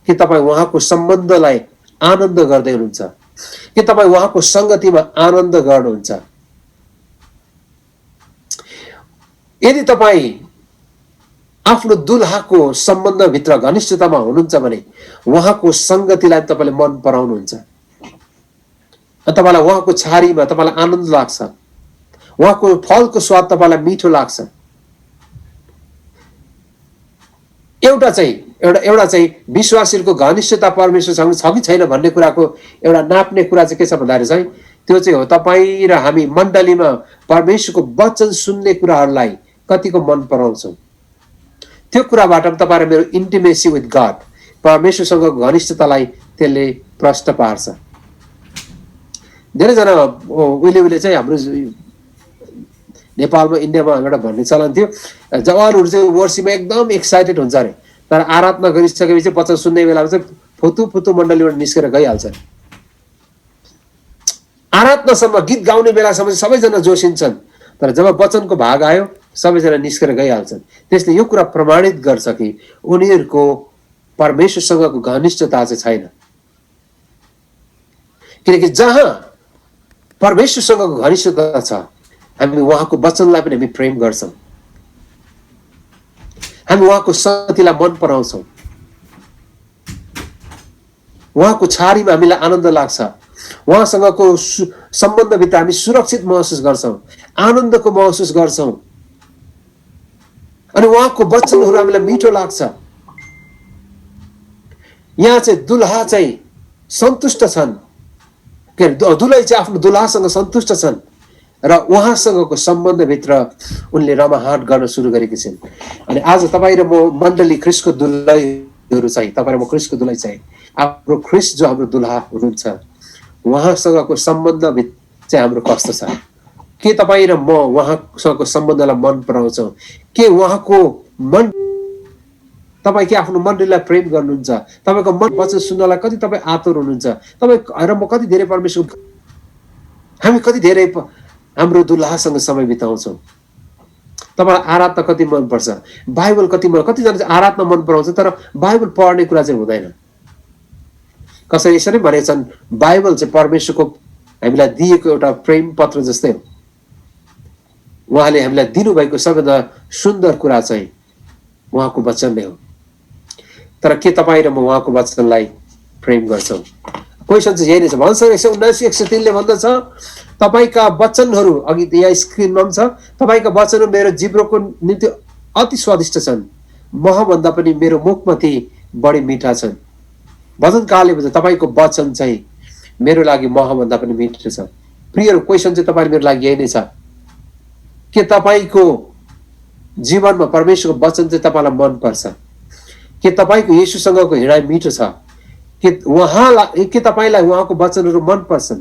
[SPEAKER 1] कि तपाईँ उहाँको सम्बन्धलाई आनन्द गर्दै हुनुहुन्छ कि तपाईँ उहाँको संगतिमा आनन्द गर्नुहुन्छ? यदि तपाईँ आफ्नो दुलहाको सम्बन्धभित्र घनिष्ठतामा हुनुहुन्छ भने उहाँको संगतिलाई तपाईँले मन पराउनुहुन्छ, तपाईँलाई उहाँको छारीमा तपाईँलाई आनन्द लाग्छ, उहाँको फलको स्वाद तपाईँलाई मिठो लाग्छ। एउटा चाहिँ विश्वासीको घनिष्ठता परमेश्वरसँग छ कि छैन भन्ने कुराको एउटा नाप्ने कुरा चाहिँ के छ भन्दाखेरि चाहिँ त्यो चाहिँ हो तपाईँ र हामी मण्डलीमा परमेश्वरको वचन सुन्ने कुराहरूलाई कतिको मन पराउँछौँ। त्यो कुराबाट तपाईँ र मेरो इन्टिमेसी विथ गड, परमेश्वरसँगको घनिष्ठतालाई त्यसले प्रश्न पार्छ। धेरैजना उहिले चाहिँ हाम्रो नेपालमा, इन्डियामा एउटा भन्ने चलन थियो, जवानहरू चाहिँ वर्षीमा एकदम एक्साइटेड हुन्छ अरे, तर आराधना गरिसकेपछि वचन सुन्ने बेलामा चाहिँ फुतु मण्डलीबाट निस्केर गइहाल्छन्। आराधनासम्म, गीत गाउने बेलासम्म सबैजना जोसिन्छन्, तर जब वचनको भाग आयो सबैजना निस्केर गइहाल्छन्। त्यसले यो कुरा प्रमाणित गर्छ कि उनीहरूको परमेश्वरसँगको घनिष्ठता चाहिँ छैन। किनकि जहाँ परमेश्वरसँगको घनिष्ठता छ, हामी उहाँको वचनलाई पनि हामी प्रेम गर्छौँ, हामी उहाँको संगतिलाई मन पराउँछौँ, उहाँको छारीमा हामीलाई आनन्द लाग्छ, उहाँसँगको सम्बन्धभित्र हामी सुरक्षित महसुस गर्छौँ, आनन्दको महसुस गर्छौँ, अनि उहाँको वचनहरू हामीलाई मिठो लाग्छ। यहाँ चाहिँ दुलहा चाहिँ सन्तुष्ट छन् के दुलै चाहिँ आफ्नो दुल्हासँग सन्तुष्ट छन् र उहाँसँगको सम्बन्धभित्र उनले रमाहाट गर्न सुरु गरेकी छिन्। अनि आज तपाईँ र म मण्डली ख्रिस्टको दुलैहरू चाहिँ, तपाईँ र म ख्रिस्टको दुलै चाहिँ हाम्रो ख्रिस्ट जो हाम्रो दुल्हा हुनुहुन्छ उहाँसँगको सम्बन्ध चाहिँ हाम्रो कस्तो छ? के तपाईँ र म उहाँसँगको सम्बन्धलाई मन पराउँछौँ? के उहाँको मन, तपाईँ के आफ्नो मण्डलीलाई प्रेम गर्नुहुन्छ? तपाईँको मन वचन सुन्नलाई कति तपाईँ आतुर हुनुहुन्छ? तपाईँ र म कति धेरै परमेश्वर, हामी कति धेरै हाम्रो दुल्हासँग समय बिताउँछौँ? तपाईँलाई आराधना कति मनपर्छ? बाइबल कतिजना चाहिँ आराधना मन पराउँछ तर बाइबल पढ्ने कुरा चाहिँ हुँदैन। कसरी यसरी भनेका छन्, बाइबल चाहिँ परमेश्वरको हामीलाई दिएको एउटा प्रेम पत्र जस्तै हो। उहाँले हामीलाई दिनुभएको सबैभन्दा सुन्दर कुरा चाहिँ उहाँको वचन नै हो। तर के तपाईँ र म उहाँको वचनलाई प्रेम गर्छौँ? क्वेसन चाहिँ यही नै छ। भन्छ 119:103ले भन्दछ, तपाईँका वचनहरू, अघि यहाँ स्क्रिनमा पनि छ, तपाईँका वचनहरू मेरो जिब्रोको निम्ति अति स्वादिष्ट छन्, महभन्दा पनि मेरो मुखमाथि बढी मिठा छन्। भजनकारले भन्छ तपाईँको वचन चाहिँ मेरो लागि महभन्दा पनि मिठो छ। प्रियहरू, क्वेसन चाहिँ तपाईँ मेरो लागि यही नै छ, के तपाईँको जीवनमा परमेश्वरको वचन चाहिँ तपाईँलाई मनपर्छ? के तपाईँको येशूसँगको हिँडाइ मिठो छ? के तपाईँलाई उहाँको वचनहरू मन पर्छन्?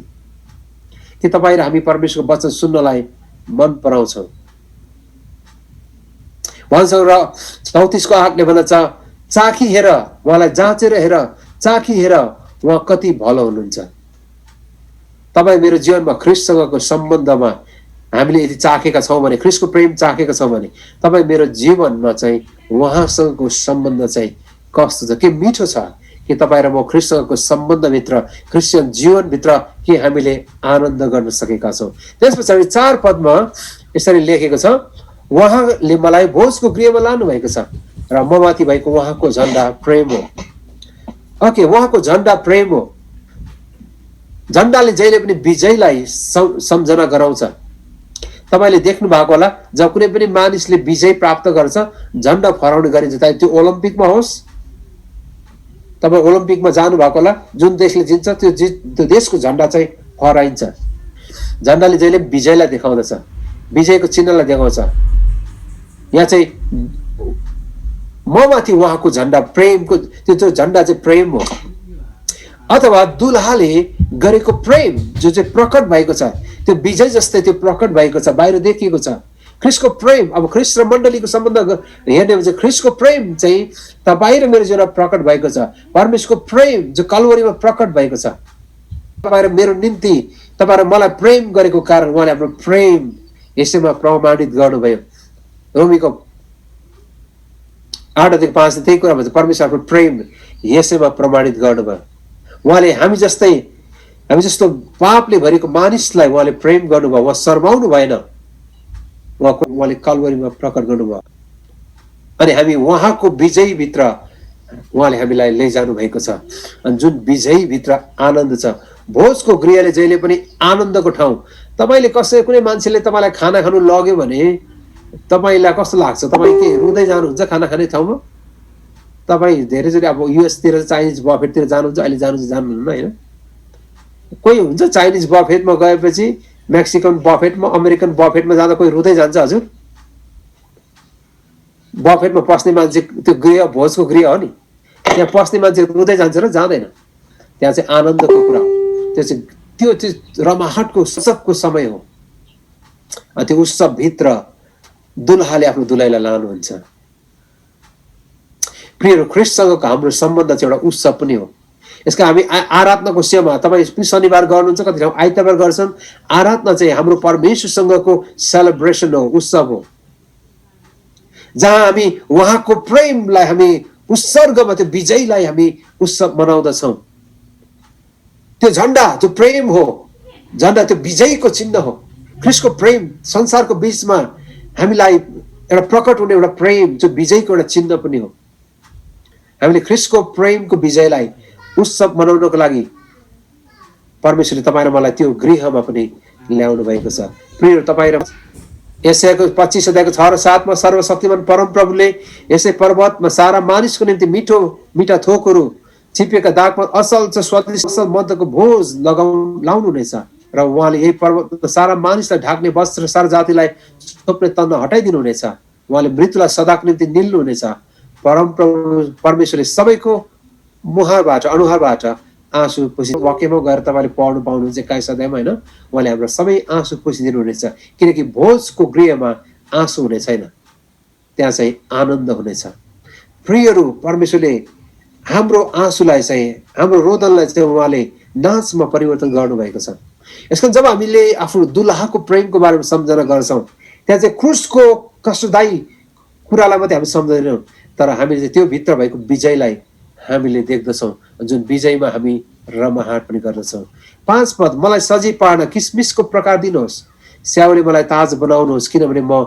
[SPEAKER 1] के तपाईँ र हामी परमेश्वरको वचन सुन्नलाई मन पराउँछौँ? भन्छ र 34:8ले भन्दछ, चाखी हेर, उहाँलाई जाँचेर हेर, चाखी हेर उहाँ कति भलो हुनुहुन्छ। तपाईँ मेरो जीवनमा ख्रिस्टसँगको सम्बन्धमा हामीले यदि चाखेका छौँ भने, ख्रिस्टको प्रेम चाखेका छौँ भने तपाईँ मेरो जीवनमा चाहिँ उहाँसँगको सम्बन्ध चाहिँ कस्तो छ? के मिठो छ? कि तपाईँ र म ख्रिस्टसँगको सम्बन्धभित्र, क्रिस्चियन जीवनभित्र के हामीले आनन्द गर्न सकेका छौँ? त्यस पछाडि 4 पदमा यसरी लेखेको छ, उहाँले मलाई भोजको गृहमा लानुभएको छ र ममाथि भएको उहाँको झन्डा प्रेम हो। ओके, उहाँको झन्डा प्रेम हो। झन्डाले जहिले पनि विजयलाई सम्झना गराउँछ। तपाईँले देख्नु भएको होला, जब कुनै पनि मानिसले विजय प्राप्त गर्छ झन्डा फहराउने गरिन्छ, चाहे त्यो ओलम्पिकमा होस्। तपाईँ ओलम्पिकमा जानु भएको होला, जुन देशले जित्छ त्यो देशको झन्डा चाहिँ फहराइन्छ। झन्डाले जहिले विजयलाई देखाउँदछ, विजयको चिन्हलाई देखाउँछ। यहाँ चाहिँ ममाथि उहाँको झन्डा प्रेमको, त्यो झन्डा चाहिँ प्रेम हो, अथवा दुल्हाले गरेको प्रेम जो चाहिँ प्रकट भएको छ, त्यो विजय जस्तै त्यो प्रकट भएको छ, बाहिर देखिएको छ। ख्रिस्टको प्रेम, अब ख्रिस्ट र मण्डलीको सम्बन्ध हेर्ने हो भने ख्रिस्टको प्रेम चाहिँ तपाईँ र मेरो जीवनमा प्रकट भएको छ। परमेश्वरको प्रेम जो कलवरीमा प्रकट भएको छ, तपाईँ र मेरो निम्ति, तपाईँ र मलाई प्रेम गरेको कारण उहाँले आफ्नो प्रेम यसैमा प्रमाणित गर्नुभयो। रोमीको 8:5 त्यही कुरा भन्छ, परमेश्वर आफ्नो प्रेम यसैमा प्रमाणित गर्नुभयो। उहाँले हामी जस्तो पापले भरेको मानिसलाई उहाँले प्रेम गर्नुभयो, उहाँ शर्माउनु भएन, उहाँले कलवरीमा प्रकट गर्नुभयो। अनि हामी उहाँको विजयभित्र उहाँले हामीलाई लैजानु भएको छ। अनि जुन विजयभित्र आनन्द छ, भोजको गृहले जहिले पनि आनन्दको ठाउँ। तपाईँले कुनै मान्छेले तपाईँलाई खाना खानु लग्यो भने तपाईँलाई कस्तो लाग्छ? तपाईँ के रुँदै जानुहुन्छ खाना खाने ठाउँमा? तपाईँ धेरैचोटि अब युएसतिर चाइनिज बफेटतिर जानुहुन्छ, अहिले जानुहुन्न होइन? कोही हुन्छ चाइनिज बफेटमा गएपछि, मेक्सिकन बफेटमा, अमेरिकन बफेटमा जाँदा कोही रुँदै जान्छ? हजुर, बफेटमा पस्ने मान्छे, त्यो गृह भोजको गृह हो नि, त्यहाँ पस्ने मान्छे रुँदै जान्छ र जाँदैन? त्यहाँ चाहिँ आनन्दको कुरा हो। त्यो चाहिँ रमाहटको उत्सवको समय हो। त्यो उत्सवभित्र दुल्हाले आफ्नो दुलैलाई लानुहुन्छ। प्रियहरू, ख्रिस्टसँगको हाम्रो सम्बन्ध चाहिँ एउटा उत्सव पनि हो। यसका हामी आराधनाको सेवा, तपाईँ पनि शनिबार गर्नुहुन्छ, कति ठाउँ आइतबार गर्छन्। आराधना चाहिँ हाम्रो परमेश्वरसँगको सेलिब्रेसन हो, उत्सव हो, जहाँ हामी उहाँको प्रेमलाई हामी उत्सर्गमा, त्यो विजयलाई हामी उत्सव मनाउँदछौँ। त्यो झन्डा त्यो प्रेम हो, झन्डा त्यो विजयको चिन्ह हो। ख्रिस्टको प्रेम संसारको बीचमा हामीलाई एउटा प्रकट हुने एउटा प्रेम जो विजयको एउटा चिन्ह पनि हो। हामीले ख्रिस्टको प्रेमको विजयलाई उत्सव मनाउनको लागि परमेश्वरले तपाईँ र मलाई त्यो गृहमा पनि ल्याउनु भएको छ। प्रिय तपाईँ र यशायाको 25:6-7 सर्वशक्तिमान परमप्रभुले यसै पर्वतमा सारा मानिसको निम्ति मिठा थोकहरू चिपिएका दागमा असल चाहिँ स्वादिष्ट असल मध्यको भोज लाउनु हुनेछ र उहाँले यही पर्वत सारा मानिसलाई ढाक्ने वस्त्र सारा जातिलाई छोप्ने तन्न हटाइदिनु हुनेछ। उहाँले मृत्युलाई सदाको निम्ति निल्नु हुनेछ। परमेश्वरले सबैको अनुहारबाट आँसु पुछि वाक्यमा गएर तपाईँले पढ्नु पाउनुहुन्छ 21 अध्यायमा होइन। उहाँले हाम्रो सबै आँसु पुछिदिनु हुनेछ किनकि भोजको गृहमा आँसु हुने छैन, त्यहाँ चाहिँ आनन्द हुनेछ। प्रियहरू, परमेश्वरले हाम्रो आँसुलाई चाहिँ हाम्रो रोदनलाई चाहिँ उहाँले नाचमा परिवर्तन गर्नुभएको छ। यसको जब हामीले आफ्नो दुलहाको प्रेमको बारेमा सम्झना गर्छौँ त्यहाँ चाहिँ क्रुसको कष्टदायी कुरालाई मात्रै हामी सम्झँदैनौँ, तर हामीले चाहिँ त्यो भित्र भएको विजयलाई हामीले देख्दछौँ, जुन विजयमा हामी रमाहाट पनि गर्दछौँ। 5 पद, मलाई सजीव पार्न किसमिसको प्रकार दिनुहोस्, स्याउले मलाई ताज बनाउनुहोस् किनभने म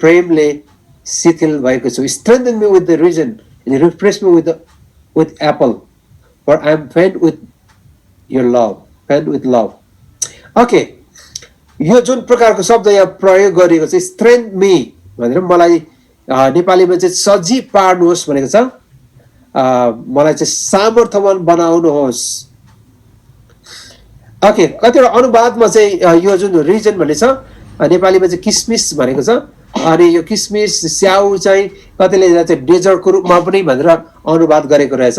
[SPEAKER 1] प्रेमले शिथिल भएको छु। Strengthen me with the raisin and refresh me with apple, for I am fed with your love, fed with love. Okay, यो जुन प्रकारको शब्द यहाँ प्रयोग गरिएको छ स्ट्रेन्थ मी भनेर मलाई नेपालीमा चाहिँ सजीव पार्नुहोस् भनेको छ। मलाई चाहिँ सामर्थ्यवान बनाउनुहोस्। ओके, कतिवटा अनुवादमा चाहिँ यो जुन रिजन भन्ने छ नेपालीमा चाहिँ किसमिस भनेको छ। अनि यो किसमिस स्याउ चाहिँ कतिले चाहिँ डेजर्टको रूपमा पनि भनेर अनुवाद गरेको रहेछ।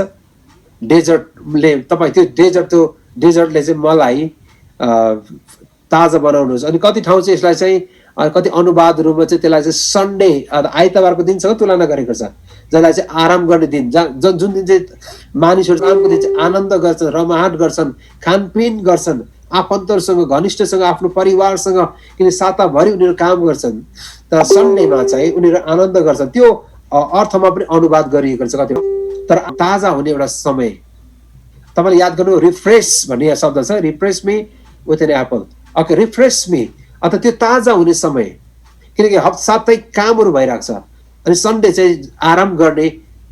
[SPEAKER 1] डेजर्टले तपाईँ त्यो डेजर्टले चाहिँ मलाई ताजा बनाउनुहोस्। अनि कति ठाउँ चाहिँ यसलाई चाहिँ कति अनुवादहरूमा चाहिँ त्यसलाई चाहिँ सन्डे आइतबारको दिनसँग तुलना गरेको छ, जसलाई चाहिँ आराम गर्ने दिन, जुन दिन चाहिँ मानिसहरू आरामको दिन चाहिँ आनन्द गर्छन्, रमाहाट गर्छन्, खानपिन गर्छन्, आफन्तहरूसँग घनिष्ठसँग आफ्नो परिवारसँग, किन साताभरि उनीहरू काम गर्छन्, तर सन्डेमा चाहिँ उनीहरू आनन्द गर्छन्। त्यो अर्थमा पनि अनुवाद गरिएको छ कति। तर ताजा हुने एउटा समय तपाईँले याद गर्नु, रिफ्रेस भन्ने शब्द छ, refresh me with an apple. Okay, refresh me अथवा त्यो ताजा हुने समय, किनकि साप्ताहिक कामहरू भइरहेको छ अनि सन्डे चाहिँ आराम गर्ने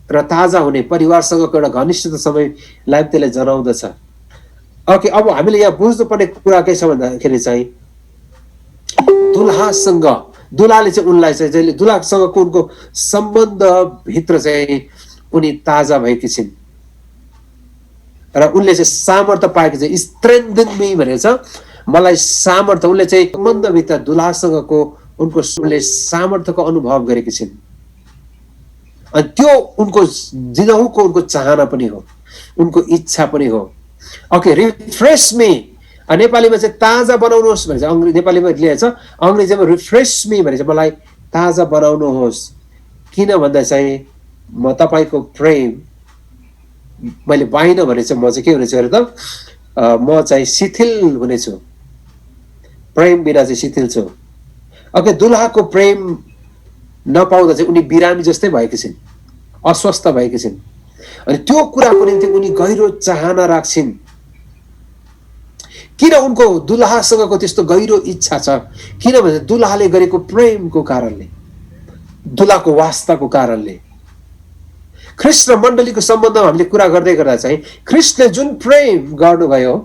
[SPEAKER 1] र ताजा हुने परिवारसँगको एउटा घनिष्ठता समयलाई त्यसले जनाउँदछ। ओके, अब हामीले यहाँ बुझ्नुपर्ने कुरा के छ भन्दाखेरि चाहिँ दुल्हासँग, दुल्हाले चाहिँ उनलाई चाहिँ दुल्हासँगको उनको सम्बन्ध भित्र चाहिँ उनी ताजा भएकी छिन् र उनले चाहिँ सामर्थ्य पाएकी छ। स्ट्रेन्थन मी भनेको छ, मलाई सामर्थ्य, उनले चाहिँ सम्बन्धभित्र दुल्हासँगको उनको उनले सामर्थ्यको अनुभव गरेकी छिन् अनि त्यो उनको जिन्दगीको उनको चाहना पनि हो, उनको इच्छा पनि हो। ओके, रिफ्रेश मी नेपालीमा चाहिँ ताजा बनाउनुहोस् भने चाहिँ नेपालीमा लेखेको छ, अङ्ग्रेजीमा रिफ्रेश मी भने चाहिँ मलाई ताजा बनाउनुहोस्। किन भन्दा चाहिँ म तपाईँको प्रेम मैले पाइन भने चाहिँ म चाहिँ के हुनेछु अरे त, म चाहिँ शिथिल हुनेछु, प्रेम बिना चाहिँ शिथिल छु। ओके, दुल्हाको प्रेम नपाउँदा चाहिँ उनी बिरामी जस्तै भएकी छिन्, अस्वस्थ भएकी छिन् अनि त्यो कुराको निम्ति उनी गहिरो चाहना राख्छिन्। किन उनको दुल्हासँगको त्यस्तो गहिरो इच्छा छ? किनभने दुल्हाले गरेको प्रेमको कारणले, दुल्हाको वास्ताको कारणले। ख्रिस्ट र मण्डलीको सम्बन्धमा हामीले कुरा गर्दै गर्दा चाहिँ ख्रिस्टले जुन प्रेम गर्नुभयो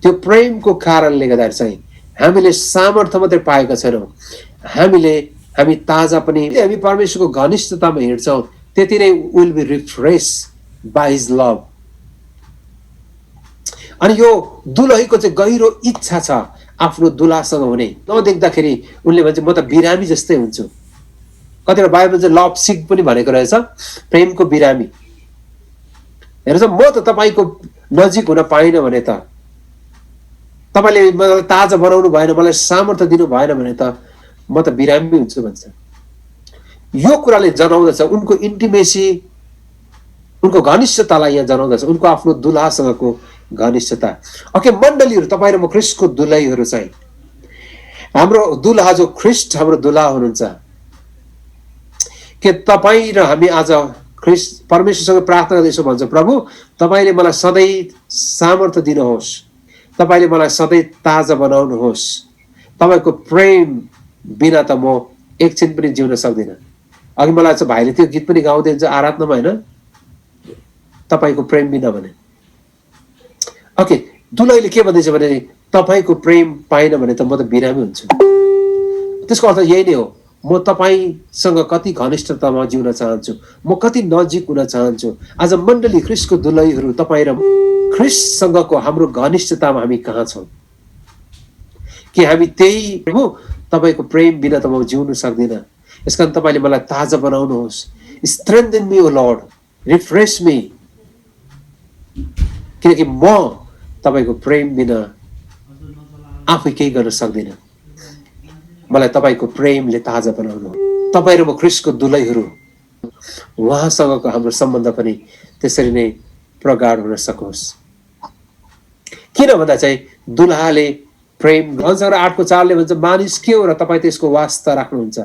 [SPEAKER 1] त्यो प्रेमको कारणले गर्दा चाहिँ हामीले सामर्थ्य मात्रै पाएका छैनौँ, हामी ताजा पनि, हामी परमेश्वरको घनिष्ठतामा हिँड्छौँ, त्यति नै will be refresh by his love. अनि यो दुलहीको चाहिँ गहिरो इच्छा छ आफ्नो दुलासँग हुने। नदेख्दाखेरि उनले भन्छ म त बिरामी जस्तै हुन्छु। कतिवटा बाइबल चाहिँ लभ सिक पनि भनेको रहेछ, प्रेमको बिरामी। हेर्नुहोस्, म त तपाईँको नजिक हुन पाइनँ भने त, तपाईँले मलाई ताजा बनाउनु भएन, मलाई सामर्थ्य दिनु भएन भने त म त बिरामी हुन्छु भन्छ। यो कुराले जनाउँदछ उनको इन्टिमेसी, उनको घनिष्ठतालाई यहाँ जनाउँदछ, उनको आफ्नो दुल्हासँगको घनिष्ठता। ओके, मण्डलीहरू, तपाईँ र म ख्रिस्टको दुलहीहरू चाहिँ, हाम्रो दुल्हा जो ख्रिस्ट हाम्रो दुल्हा हुनुहुन्छ, के तपाईँ र हामी आज ख्रिस्ट परमेश्वरसँग प्रार्थना गर्दैछौँ, भन्छ प्रभु तपाईँले मलाई सधैँ सामर्थ्य दिनुहोस्, तपाईँले मलाई सधैँ ताजा बनाउनुहोस्, तपाईँको प्रेम बिना त म एकछिन पनि जिउन सक्दिनँ। अघि मलाई चाहिँ भाइले त्यो गीत पनि गाउँदै हुन्छ आराधनामा, होइन, तपाईँको प्रेम बिना भने। ओके, दुलहीले के भन्दैछ भने तपाईँको प्रेम पाइन भने त म त बिरामी हुन्छु। त्यसको अर्थ यही नै हो, म तपाईसँग कति घनिष्ठतामा जिउन चाहन्छु, म कति नजिक हुन चाहन्छु। आज मण्डली ख्रीष्टको दुलहीहरू तपाईँ र ख्रीष्टसँगको हाम्रो घनिष्ठतामा हामी कहाँ छौँ? कि हामी त्यही प्रभु तपाईको प्रेम बिना त म जिउन सक्दिनँ, यसकारण तपाईँले मलाई ताजा बनाउनुहोस्। स्ट्रेन्थन मी ओ लर्ड, रिफ्रेश मी, किनकि म तपाईँको प्रेम बिना आफै केही गर्न सक्दिनँ। मलाई तपाईँको प्रेमले ताजा बनाउनु। तपाईँ र म ख्रीष्टको दुलहीहरू, उहाँसँगको हाम्रो सम्बन्ध पनि त्यसरी नै प्रगाढ हुन सकोस्। किन भन्दा चाहिँ दुलहाले प्रेम भन्छ र 8:4 भन्छ मानिस के हो र तपाईँ त्यसको वास्ता राख्नुहुन्छ,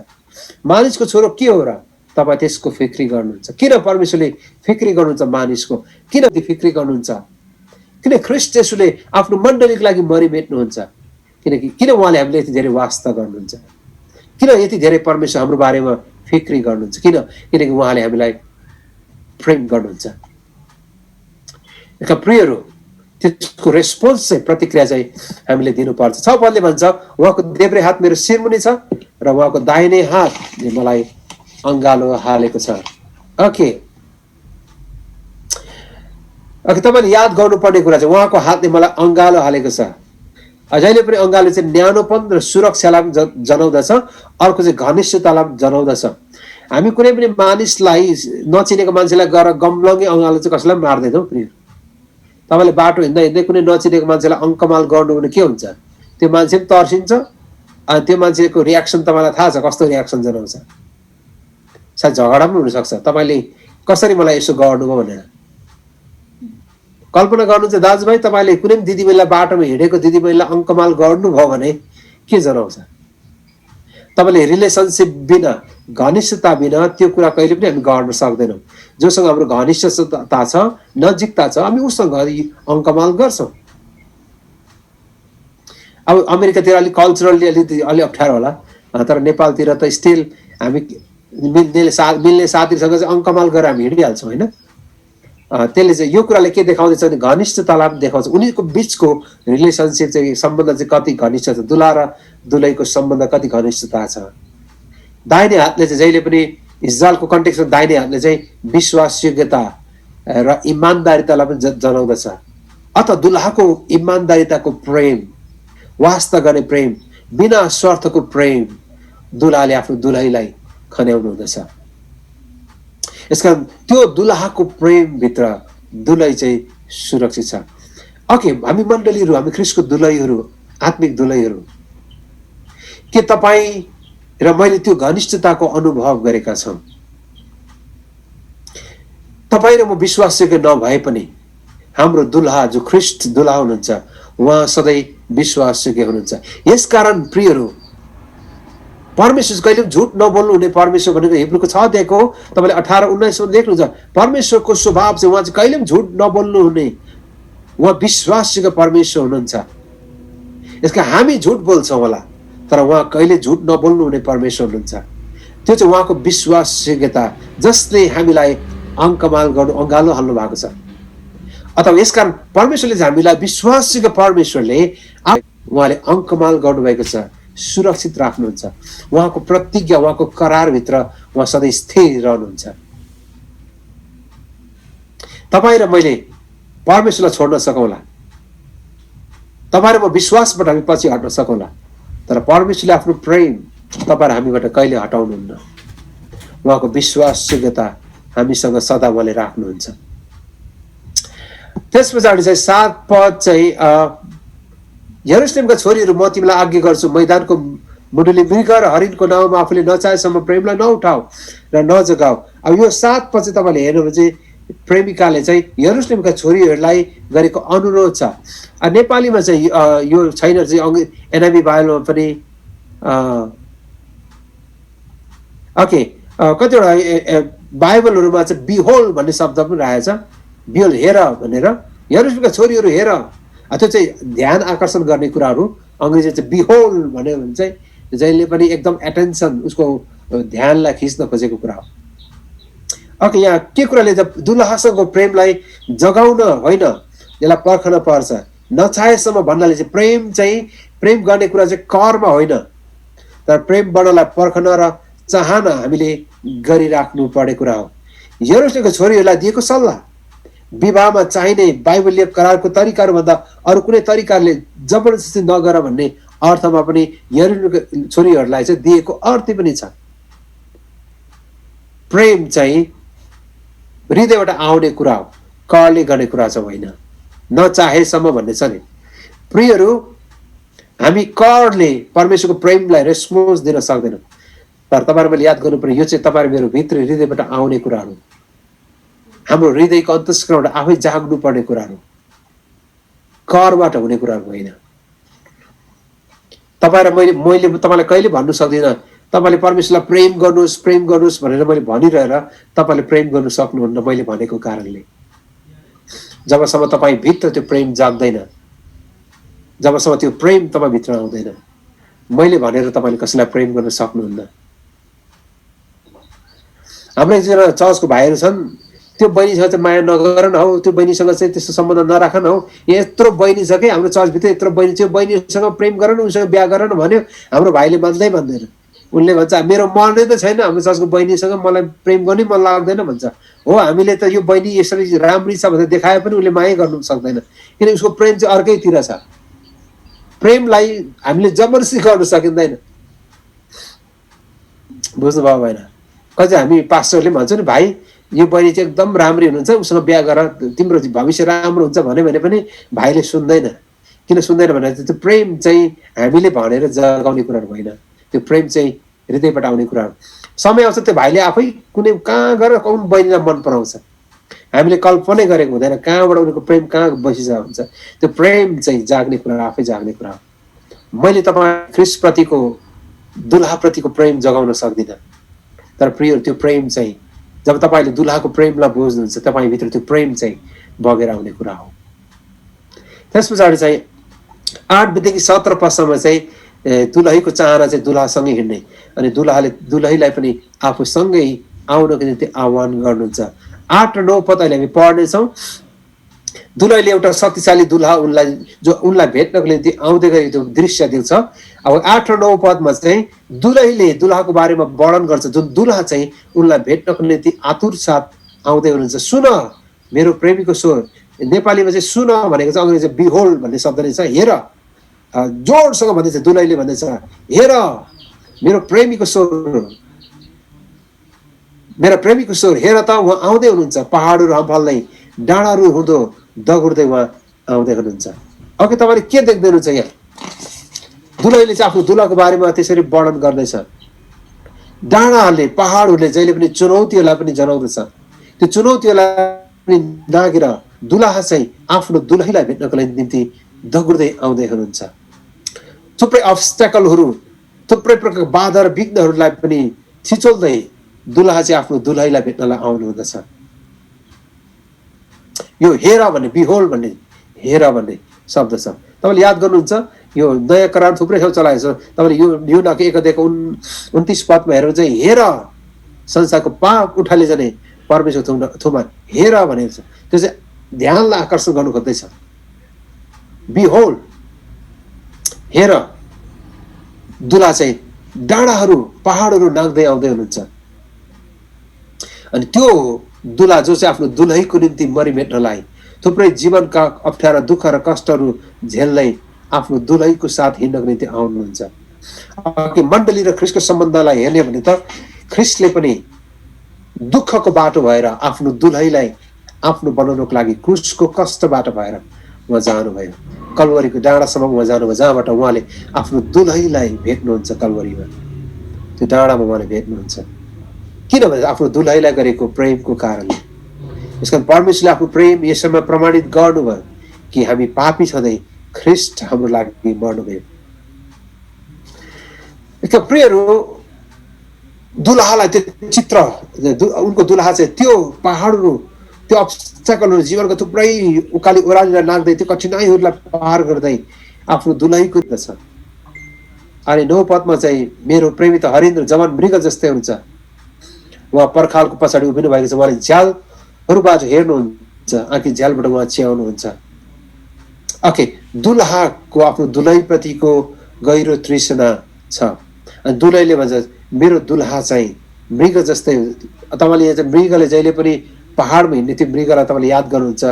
[SPEAKER 1] मानिसको छोरो के हो र तपाईँ त्यसको फिक्री गर्नुहुन्छ। किन परमेश्वरले फिक्री गर्नुहुन्छ मानिसको? किन फिक्री गर्नुहुन्छ? किन ख्रीष्ट येशूले आफ्नो मण्डलीको लागि मरिमेट्नुहुन्छ? किन उहाँले हामीले यति धेरै वास्ता गर्नुहुन्छ? किन यति धेरै परमेश्वर हाम्रो बारेमा फिक्री गर्नुहुन्छ? किनकि उहाँले हामीलाई प्रेम गर्नुहुन्छ। प्रियहरू, त्यसको रेस्पोन्स चाहिँ प्रतिक्रिया चाहिँ हामीले दिनुपर्छ। 6 पदले भन्छ उहाँको देब्रे हात मेरो शिरमुनि छ र उहाँको दाहिने हातले मलाई अङ्गालो हालेको छ। ओके, तपाईँले याद गर्नुपर्ने कुरा चाहिँ उहाँको हातले मलाई अङ्गालो हालेको छ। जहिले पनि अङ्गालो चाहिँ न्यानोपन र सुरक्षालाई जनाउँदछ, अर्को चाहिँ घनिष्ठतालाई जनाउँदछ। हामी कुनै पनि मानिसलाई, नचिनेको मान्छेलाई गएर गम्लङ्गे अङ्गालो चाहिँ कसैलाई मार्दैनौँ। प्रिय, तपाईँले बाटो हिँड्दा हिँड्दै कुनै नचिनेको मान्छेलाई अङ्कमाल गर्नु भने के हुन्छ? त्यो मान्छे पनि तर्सिन्छ। अनि त्यो मान्छेको रियाक्सन तपाईँलाई थाहा छ कस्तो रियाक्सन जनाउँछ। सायद झगडा पनि हुनसक्छ, तपाईँले कसरी मलाई यसो गर्नुभयो भनेर। कल्पना गर्नु चाहिँ दाजुभाइ, तपाईँले कुनै पनि दिदीबहिनीलाई बाटोमा हिँडेको दिदीबहिनीलाई अङ्कमाल गर्नुभयो भने के जनाउँछ? तपाईँले रिलेसनसिप बिना, घनिष्ठता बिना त्यो कुरा कहिले पनि हामी गर्न सक्दैनौँ। जोसँग हाम्रो घनिष्ठता छ, नजिकता छ, हामी उसँग अङ्कमाल गर्छौँ। अब अमेरिकातिर अलिक कल्चरली अलि अप्ठ्यारो होला, तर नेपालतिर त स्टिल हामी मिल्ने साथीसँग चाहिँ अङ्कमाल गरेर हामी हिँडिहाल्छौँ होइन। त्यसले चाहिँ यो कुराले के देखाउँदैछ भने घनिष्ठतालाई पनि देखाउँछ। उनीहरूको बिचको रिलेसनसिप चाहिँ, सम्बन्ध चाहिँ कति घनिष्ठ छ, दुला र दुलहीको सम्बन्ध कति घनिष्ठता छ। दाहिने हातले चाहिँ जहिले पनि इजरायलको कन्टेक्स्टमा दाहिने हातले चाहिँ विश्वासयोग्यता र इमान्दारितालाई पनि जनाउँदछ। अत दुलाको इमान्दारिताको प्रेम, वास्ता गर्ने प्रेम, बिना स्वार्थको प्रेम दुलाले आफ्नो दुलहीलाई खन्याउनु हुँदछ। यसकारण त्यो दुलहाको प्रेमभित्र दुलही चाहिँ सुरक्षित छ। ओके, हामी मण्डलीहरू, हामी ख्रीष्टको दुलहीहरू, आत्मिक दुलहीहरू, के तपाईँ र मैले त्यो घनिष्ठताको अनुभव गरेका छौँ? तपाईँ र म विश्वासयोग्य नभए पनि हाम्रो दुलहा जो ख्रीष्ट दुलहा हुनुहुन्छ, उहाँ सधैँ विश्वासयोग्य हुनुहुन्छ। यसकारण प्रियहरू, परमेश्वर कहिले पनि झुट नबोल्नु हुने परमेश्वर भनेको हिब्रूको 6 अध्यायको तपाईँले 18-19 देख्नुहुन्छ। परमेश्वरको स्वभाव चाहिँ उहाँ चाहिँ कहिले पनि झुट नबोल्नु हुने, उहाँ विश्वासयोग्य परमेश्वर हुनुहुन्छ। यसका हामी झुट बोल्छौँ होला, तर उहाँ कहिले झुट नबोल्नु हुने परमेश्वर हुनुहुन्छ। त्यो चाहिँ उहाँको विश्वासयोग्यता, जसले हामीलाई अङ्कमाल गर्नु, अङ्गालो हाल्नु भएको छ। अथवा यसकारण परमेश्वरले चाहिँ हामीलाई, विश्वासयोग्य परमेश्वरले उहाँले अङ्कमाल गर्नुभएको छ, सुरक्षित राख्नुहुन्छ। उहाँको प्रतिज्ञा, उहाँको करारभित्र उहाँ सधैँ स्थिर रहनुहुन्छ। तपाईँ र मैले परमेश्वरलाई छोड्न सकौँला, तपाईँ र म विश्वासबाट हामी पछि हट्न सकौँला, तर परमेश्वरले आफ्नो प्रेम तपाईँ र हामीबाट कहिले हटाउनुहुन्न। उहाँको विश्वासयोग्यता हामीसँग सदा उहाँले राख्नुहुन्छ। त्यस पछाडि चाहिँ 7 पद चाहिँ यरुशलेमका छोरीहरू, म तिमीलाई आज्ञा गर्छु, मैदानको मुडुली मृग र हरिणको नाउँमा आफूले नचाहेसम्म प्रेमलाई नउठाऊ र नजगाऊ। अब यो 7 पद चाहिँ तपाईँले हेर्नु भने चाहिँ प्रेमिकाले चाहिँ यरुशलेमका छोरीहरूलाई गरेको अनुरोध छ। नेपालीमा चाहिँ यो छैन चाहिँ, एनआइभी बाइबलमा पनि ओके कतिवटा बाइबलहरूमा चाहिँ बिहोल भन्ने शब्द पनि राखेको छ, बिहोल, हेर भनेर। यरुशलेमका छोरीहरू हेर, त्यो चाहिँ ध्यान आकर्षण गर्ने कुराहरू। अङ्ग्रेजी चाहिँ बिहोल भन्यो भने चाहिँ जहिले पनि एकदम एटेन्सन, उसको ध्यानलाई खिच्न खोजेको कुरा हो। ओके, यहाँ के कुराले दुलहासँगको प्रेमलाई जगाउन होइन, यसलाई पर्खन पर्छ। नचाहेसम्म भन्नाले चाहिँ प्रेम गर्ने कुरा चाहिँ कर्म होइन, तर प्रेम वर्णलाई पर्खन र चाहना हामीले गरिराख्नु पर्ने कुरा हो। यरुशलेमको छोरीहरूलाई दिएको सल्लाह विवाहमा चाहिने बाइबलीय करारको तरिकाहरू भन्दा अरू कुनै तरिकाले जबरजस्ती नगर भन्ने अर्थमा पनि यरुशलेमको छोरीहरूलाई चाहिँ दिएको अर्थ पनि छ। प्रेम चाहिँ हृदयबाट आउने कुरा हो, करले गर्ने कुरा चाहिँ होइन, नचाहेसम्म भन्ने छ नि। प्रियहरू, हामी करले परमेश्वरको प्रेमलाई रेस्पोन्स दिन सक्दैनौँ, तर तपाईँहरू मैले याद गर्नुपर्ने यो चाहिँ तपाईँ मेरो भित्र हृदयबाट आउने कुराहरू, हाम्रो हृदयको अन्तस्करणबाट आफै जाग्नु पर्ने कुराहरू, करबाट हुने कुराहरू होइन। तपाईँ र मैले तपाईँलाई कहिले भन्नु सक्दिनँ तपाईँले परमेश्वरलाई प्रेम गर्नुहोस् भनेर मैले भनिरहेर तपाईँले प्रेम गर्नु सक्नुहुन्न मैले भनेको कारणले। जबसम्म तपाईँ भित्र त्यो प्रेम जाग्दैन, जबसम्म त्यो प्रेम तपाईँ भित्र आउँदैन, मैले भनेर तपाईँले कसैलाई प्रेम गर्न सक्नुहुन्न। हाम्रो एकजना चर्चको भाइहरू छन्, त्यो बहिनीसँग चाहिँ माया नगर न हौ, त्यो बहिनीसँग चाहिँ त्यस्तो सम्बन्ध नराख न हौ, यत्रो बहिनी छ कि हाम्रो चर्चभित्र यत्रो बहिनी छ, बहिनीसँग प्रेम गर न, उसँग बिहा गर न भन्यो। हाम्रो भाइले भन्दैन, उनले भन्छ मेरो मन नै त छैन हाम्रो चर्चको बहिनीसँग, मलाई प्रेम गर्नै मन लाग्दैन भन्छ। हो, हामीले त यो बहिनी यसरी राम्री छ भनेर देखाए पनि उसले माया गर्नु सक्दैन, किन उसको प्रेम चाहिँ अर्कैतिर छ। प्रेमलाई हामीले जबरजस्ती गर्न सकिँदैन, बुझ्नुभयो भएन? कति हामी पास्टरले भन्छौँ नि भाइ यो बहिनी चाहिँ एकदम राम्री हुनुहुन्छ, उसँग बिहा गर, तिम्रो भविष्य राम्रो हुन्छ भने पनि भाइले सुन्दैन। किन सुन्दैन भने त्यो प्रेम चाहिँ हामीले भनेर जगाउने कुराहरू होइन, त्यो प्रेम चाहिँ हृदयबाट आउने कुरा हो। समय आउँछ त्यो भाइले आफै कुनै कहाँ गएर कुन बहिनीलाई मन पराउँछ, हामीले कल्पनै गरेको हुँदैन कहाँबाट उनीहरूको प्रेम कहाँ बसिरहेको हुन्छ। त्यो प्रेम चाहिँ जाग्ने कुरा, आफै जाग्ने कुरा हो। मैले तपाईँ ख्रिस्टप्रतिको दुल्हाप्रतिको प्रेम जगाउन सक्दिनँ, तर प्रिय त्यो प्रेम चाहिँ जब तपाईँले दुल्हाको प्रेमलाई बुझ्नुहुन्छ तपाईँभित्र त्यो प्रेम चाहिँ बगेर आउने कुरा हो। त्यस पछाडि चाहिँ 8 देखि 17 पदसम्म चाहिँ दुलहीको चाहना चाहिँ दुल्हासँगै हिँड्ने, अनि दुल्हाले दुलहीलाई पनि आफूसँगै आउनको निम्ति आह्वान गर्नुहुन्छ। 8 र 9 पद अहिले हामी पढ्नेछौँ। दुलहीले एउटा शक्तिशाली दुल्हा उनलाई भेट्नको निम्ति आउँदै गरेको दृश्य देख्छ। अब 8 र 9 पदमा चाहिँ दुलहीले दुल्हाको बारेमा वर्णन गर्छ, जुन दुल्हा चाहिँ उनलाई भेट्नको निम्ति आतुर साथ आउँदै हुनुहुन्छ। सुन मेरो प्रेमीको स्वर, नेपालीमा चाहिँ सुन भनेको चाहिँ अङ्ग्रेजी बिहोल्ड भन्ने शब्द नै छ, हेर, जोडसँग भन्दैछ, दुलहीले भन्दैछ हेर मेरो प्रेमीको स्वर, मेरा प्रेमीको स्वर, हेर त उहाँ आउँदै हुनुहुन्छ, पहाडहरू हम्फाल्दै डाँडाहरू हुँदो दगुर्दै उहाँ आउँदै हुनुहुन्छ। अघि तपाईँले के देख्दै हुनुहुन्छ यहाँ? दुलहीले चाहिँ आफ्नो दुल्हाको बारेमा त्यसरी वर्णन गर्दैछ। डाँडाहरूले पहाडहरूले जहिले पनि चुनौतीहरूलाई पनि जनाउँदछ, त्यो चुनौतीहरूलाई पनि नागेर दुल्हा चाहिँ आफ्नो दुलहीलाई भेट्नको निम्ति दगुर्दै आउँदै हुनुहुन्छ। थुप्रै अब्स्ट्याकलहरू, थुप्रै प्रकारको बाधा र विघ्नहरूलाई पनि छिचोल्दै दुल्हा चाहिँ आफ्नो दुलहीलाई भेट्नलाई आउनुहुँदछ। यो हेर भन्ने, बिहोल भन्ने, हेर भन्ने शब्द छ। तपाईँले याद गर्नुहुन्छ यो नयाँ करार थुप्रै ठाउँ चलाएको छ। तपाईँले यो नाको 1:29 पदमा हेरेर चाहिँ हेर संसारको पाप उठाले जाने परमेश्वर थुमा हेर भनेको छ। त्यो चाहिँ ध्यानलाई आकर्षण गर्नु खोज्दैछ। बिहोल, हेर, दुल्हा चाहिँ डाँडाहरू पहाडहरू नाग्दै आउँदै हुनुहुन्छ। अनि त्यो दुल्हा जो चाहिँ आफ्नो दुलहीको निम्ति मरिमेट्नलाई थुप्रै जीवनका अप्ठ्यारा दुःख र कष्टहरू झेल्दै आफ्नो दुलहीको साथ हिँड्नको निम्ति आउनुहुन्छ। मण्डली र ख्रिस्टको सम्बन्धलाई हेर्ने भने त ख्रिस्टले पनि दुःखको बाटो भएर आफ्नो दुलहीलाई आफ्नो बनाउनको लागि क्रुसको कष्टबाट भएर उहाँ जानुभयो, कलवरीको डाँडासम्म उहाँ जानुभयो, जहाँबाट उहाँले आफ्नो दुलहीलाई भेट्नुहुन्छ। कलवरीमा त्यो डाँडामा उहाँले भेट्नुहुन्छ। किनभने आफ्नो दुलहीलाई गरेको प्रेमको कारणले। यसकारण परमेश्वरले आफ्नो प्रेम यसमा प्रमाणित गर्नुभयो कि हामी पापी छँदै ख्रिस्ट हाम्रो लागि मर्नुभयो। प्रियहरू, दुल्हालाई त्यो चित्र, उनको दुल्हा चाहिँ त्यो पहाडहरू, त्यो अब्स्ट्याकलहरू, जीवनको थुप्रै उकाली ओह्रालेर नाग्दै त्यो कठिनाइहरूलाई पार गर्दै आफ्नो दुलहीको छ। अनि 9 पदमा चाहिँ मेरो प्रेमी त हरिन्द्र जवान मृग जस्तै हुन्छ, उहाँ पर्खालको पछाडि उभिनु भएको छ, उहाँले झ्यालहरूबाट हेर्नुहुन्छ, आँखी झ्यालबाट उहाँ चियाउनुहुन्छ। दुल्हाको आफ्नो दुलहीप्रतिको गहिरो तृष्णा छ। अनि दुलहीले भन्छ मेरो दुलहा चाहिँ मृग जस्तै। तपाईँले यहाँ चाहिँ मृगले जहिले पनि पहाडमा हिँड्ने त्यो मृगलाई तपाईँले याद गर्नुहुन्छ,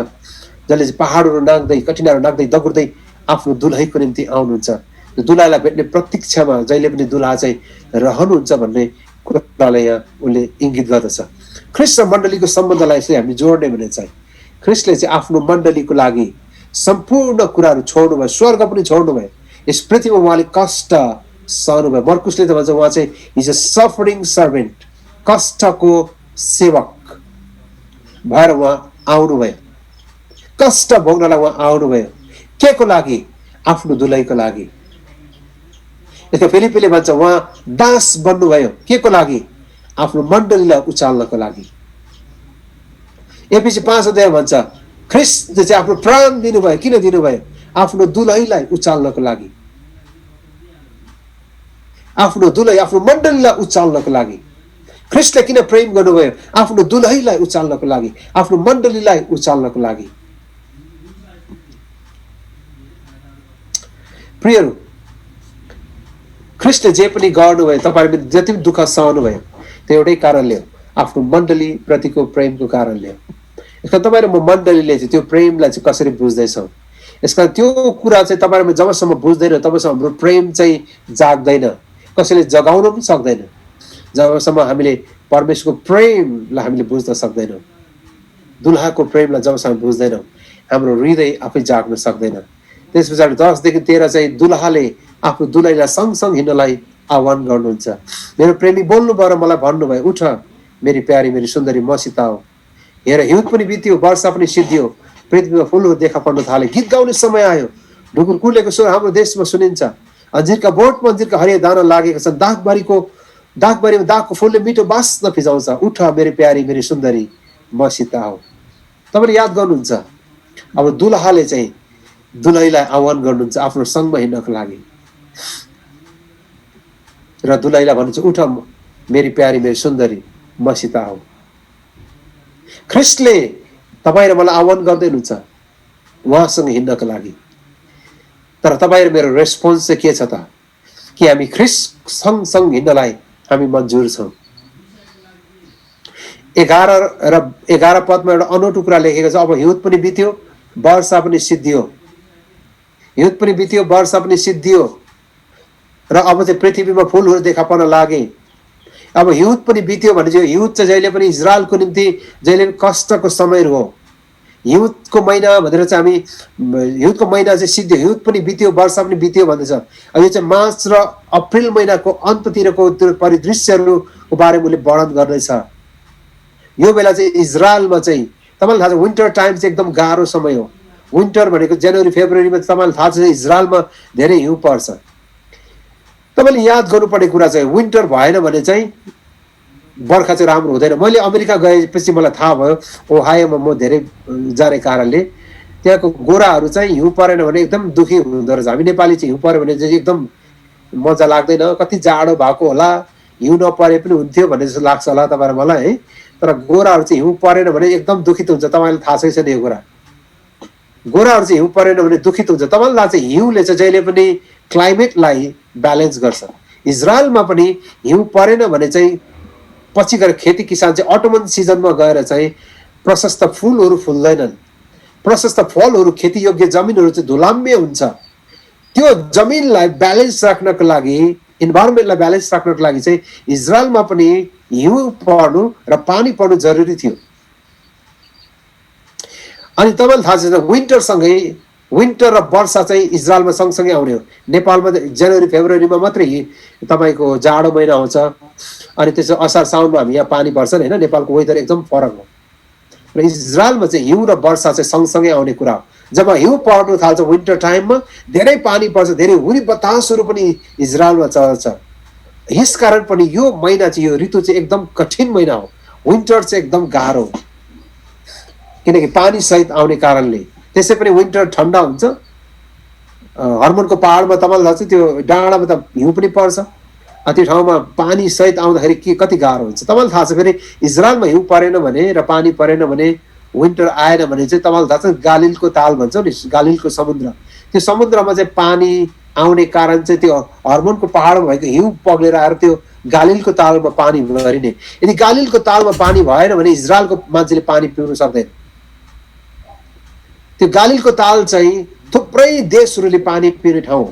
[SPEAKER 1] जसले चाहिँ पहाडहरू नाग्दै कठिनाइहरू नाग्दै दगुर्दै आफ्नो दुलहीको निम्ति आउनुहुन्छ। दुलहालाई भेट्ने प्रतीक्षामा जहिले पनि दुलहा चाहिँ रहनुहुन्छ भन्ने कुरालाई यहाँ उसले इङ्गित गर्दछ। ख्रिस्ट र मण्डलीको सम्बन्धलाई चाहिँ हामी जोड्ने भने चाहिँ ख्रिस्टले चाहिँ आफ्नो मण्डलीको लागि सम्पूर्ण कुराहरू छोड्नुभयो, स्वर्ग पनि छोड्नुभयो, यस पृथ्वीमा उहाँले कष्ट सहनुभयो। मर्कुसले त भन्छ उहाँ चाहिँ इज अ सफरिङ सर्भेन्ट, कष्टको सेवक भएर उहाँ आउनुभयो, कष्ट भोग्नलाई उहाँ आउनुभयो। के को लागि? आफ्नो दुलहीको लागि। यसको फिलिपीले भन्छ उहाँ दास बन्नुभयो के को लागि? आफ्नो मण्डलीलाई उचाल्नको लागि। एफिसी 5 अध्याय भन्छ ख्रिस्टले चाहिँ आफ्नो प्राण दिनुभयो। किन दिनुभयो? आफ्नो दुलहीलाई उचाल्नको लागि, आफ्नो दुलही आफ्नो मण्डलीलाई उचाल्नको लागि। ख्रिस्टले किन प्रेम गर्नुभयो? आफ्नो दुलहीलाई उचाल्नको लागि, आफ्नो मण्डलीलाई उचाल्नको लागि। प्रियहरू, ख्रिस्टले जे पनि गर्नुभयो, तपाईँहरूले जति पनि दुःख सहनुभयो, त्यो एउटै कारणले हो, आफ्नो मण्डली प्रतिको प्रेमको कारणले हो। यसका तपाईँ र म मण्डलीले चाहिँ त्यो प्रेमलाई चाहिँ कसरी बुझ्दैछौँ, यसका त्यो कुरा चाहिँ तपाईँहरूमा जबसम्म बुझ्दैन तबसम्म हाम्रो प्रेम चाहिँ जाग्दैन, कसैले जगाउन पनि सक्दैन। जबसम्म हामीले परमेश्वरको प्रेमलाई हामीले बुझ्न सक्दैनौँ, दुलहाको प्रेमलाई जबसम्म बुझ्दैनौँ, हाम्रो हृदय आफै जाग्न सक्दैन। त्यस पछाडि 10 देखि 13 चाहिँ दुलहाले आफ्नो दुलहीलाई सँगसँग हिँड्नलाई आह्वान गर्नुहुन्छ। मेरो प्रेमी बोल्नुभयो र मलाई भन्नुभयो, उठ मेरी प्यारी मेरी सुन्दरी मसित आओ। हेर हिउँद पनि बित्यो, वर्षा पनि सिद्धियो, पृथ्वीमा फुलहरू देखा पर्न थाले, गीत गाउने समय आयो, ढुकुर कुलेको स्वर हाम्रो देशमा सुनिन्छ, अन्जिरका बोटमा अन्जिरका हरिया दाना लागेका छन्, दागबारीमा दागको फुलले मिठो बास्न फिजाउँछ। उठ मेरी प्यारी मेरी सुन्दरी मसित आओ। तपाईँले याद गर्नुहुन्छ अब दुलहाले चाहिँ दुलहीलाई आह्वान गर्नुहुन्छ आफ्नो सँगमा हिँड्नको लागि, र दुलहीलाई भन्नुहुन्छ उठ मेरी प्यारी मेरी सुन्दरी मसित आओ। ख्रिस्टले तपाईँ र मलाई आह्वान गर्दै हुनुहुन्छ उहाँसँग हिँड्नको लागि, तर तपाईँ र मेरो रेस्पोन्स चाहिँ के छ त? कि हामी ख्रिस्ट सँगसँग हिँड्नलाई हामी मन्जुर छौँ। 11 पदमा एउटा अनौठो कुरा लेखेको छ, अब हिउँद पनि बित्यो वर्षा पनि सिद्धियो, हिउँद पनि बित्यो वर्षा पनि सिद्धियो, र अब चाहिँ पृथ्वीमा फुलहरू देखा पर्न लागे। अब हिउँद पनि बित्यो भने चाहिँ हिउँद चाहिँ जहिले पनि इजरायलको निम्ति जहिले पनि कष्टको समय हो। हिउँदको महिना भनेर चाहिँ हामी हिउँदको महिना चाहिँ सिद्धियो, हिउँद पनि बित्यो वर्षा पनि बित्यो भन्दैछ। अब यो चाहिँ मार्च र अप्रिल महिनाको अन्ततिरको त्यो परिदृश्यहरूको बारेमा उसले वर्णन गर्दैछ। यो बेला चाहिँ इजरायलमा चाहिँ तपाईँलाई थाहा छ विन्टर टाइम चाहिँ एकदम गाह्रो समय हो। विन्टर भनेको जनवरी फेब्रुअरीमा तपाईँलाई थाहा छ इजरायलमा धेरै हिउँ पर्छ। तपाईँले याद गर्नुपर्ने कुरा चाहिँ विन्टर भएन भने चाहिँ बर्खा चाहिँ राम्रो हुँदैन। मैले अमेरिका गएपछि मलाई थाहा भयो, ओहायोमा म धेरै जाने कारणले त्यहाँको गोराहरू चाहिँ हिउँ परेन भने एकदम दुखी हुँदो रहेछ। हामी नेपाली चाहिँ हिउँ पऱ्यो भने चाहिँ एकदम मजा लाग्दैन, कति जाडो भएको होला, हिउँ नपरे पनि हुन्थ्यो भन्ने जस्तो लाग्छ होला तपाईँलाई मलाई है। तर गोराहरू चाहिँ हिउँ परेन भने एकदम दुखित हुन्छ। तपाईँलाई थाहा छैन यो कुरा, गोराहरू चाहिँ हिउँ परेन भने दुखित हुन्छ। तपाईँलाई थाहा छ हिउँले चाहिँ जहिले पनि क्लाइमेटलाई ब्यालेन्स गर्छ। इजरायलमा पनि हिउँ परेन भने चाहिँ पछि गएर खेती किसान चाहिँ अटोमन सिजनमा गएर चाहिँ प्रशस्त फुलहरू फुल्दैनन्, प्रशस्त फलहरू खेतीयोग्य जमिनहरू चाहिँ धुलाम्य हुन्छ। त्यो जमिनलाई ब्यालेन्स राख्नको लागि, इन्भाइरोमेन्टलाई ब्यालेन्स राख्नको लागि चाहिँ इजरायलमा पनि हिउँ पर्नु र पानी पर्नु जरुरी थियो। अनि तपाईँलाई थाहा छ विन्टरसँगै विन्टर र वर्षा चाहिँ इजरायलमा सँगसँगै आउने हो। नेपालमा जनवरी फेब्रुअरीमा मात्रै तपाईँको जाडो महिना आउँछ, अनि त्यसो असार साउनमा हामी यहाँ पानी पर्छ होइन। नेपालको वेदर एकदम फरक हो, र इजरायलमा चाहिँ हिउँ र वर्षा चाहिँ सँगसँगै आउने कुरा हो। जब हिउँ पर्नु थाल्छ विन्टर टाइममा धेरै पानी पर्छ, धेरै हुरी बतासहरू पनि इजरायलमा चल्छ। यसकारण पनि यो महिना चाहिँ यो ऋतु चाहिँ एकदम कठिन महिना हो। विन्टर चाहिँ एकदम गाह्रो हो किनकि पानी सहित आउने कारणले। त्यसै पनि विन्टर ठन्डा हुन्छ। हर्मोनको पहाडमा तपाईँलाई थाहा छ त्यो डाँडामा त हिउँ पनि पर्छ, त्यो ठाउँमा पानी सहित आउँदाखेरि के कति गाह्रो हुन्छ। तपाईँलाई थाहा छ फेरि इजरायलमा हिउँ परेन भने र पानी परेन भने विन्टर आएन भने चाहिँ तपाईँलाई थाहा छ गालिलको ताल भन्छ नि, गालिलको समुद्र, त्यो समुद्रमा चाहिँ पानी आउने कारण चाहिँ त्यो हर्मोनको पहाडमा भएको हिउँ पग्लेर आएर त्यो गालिलको तालमा पानी भरिने। यदि गालिलको तालमा पानी भएन भने इजरायलको मान्छेले पानी पिउन सक्दैन। त्यो गालिलको ताल चाहिँ थुप्रै देशहरूले पानी पिउने ठाउँ।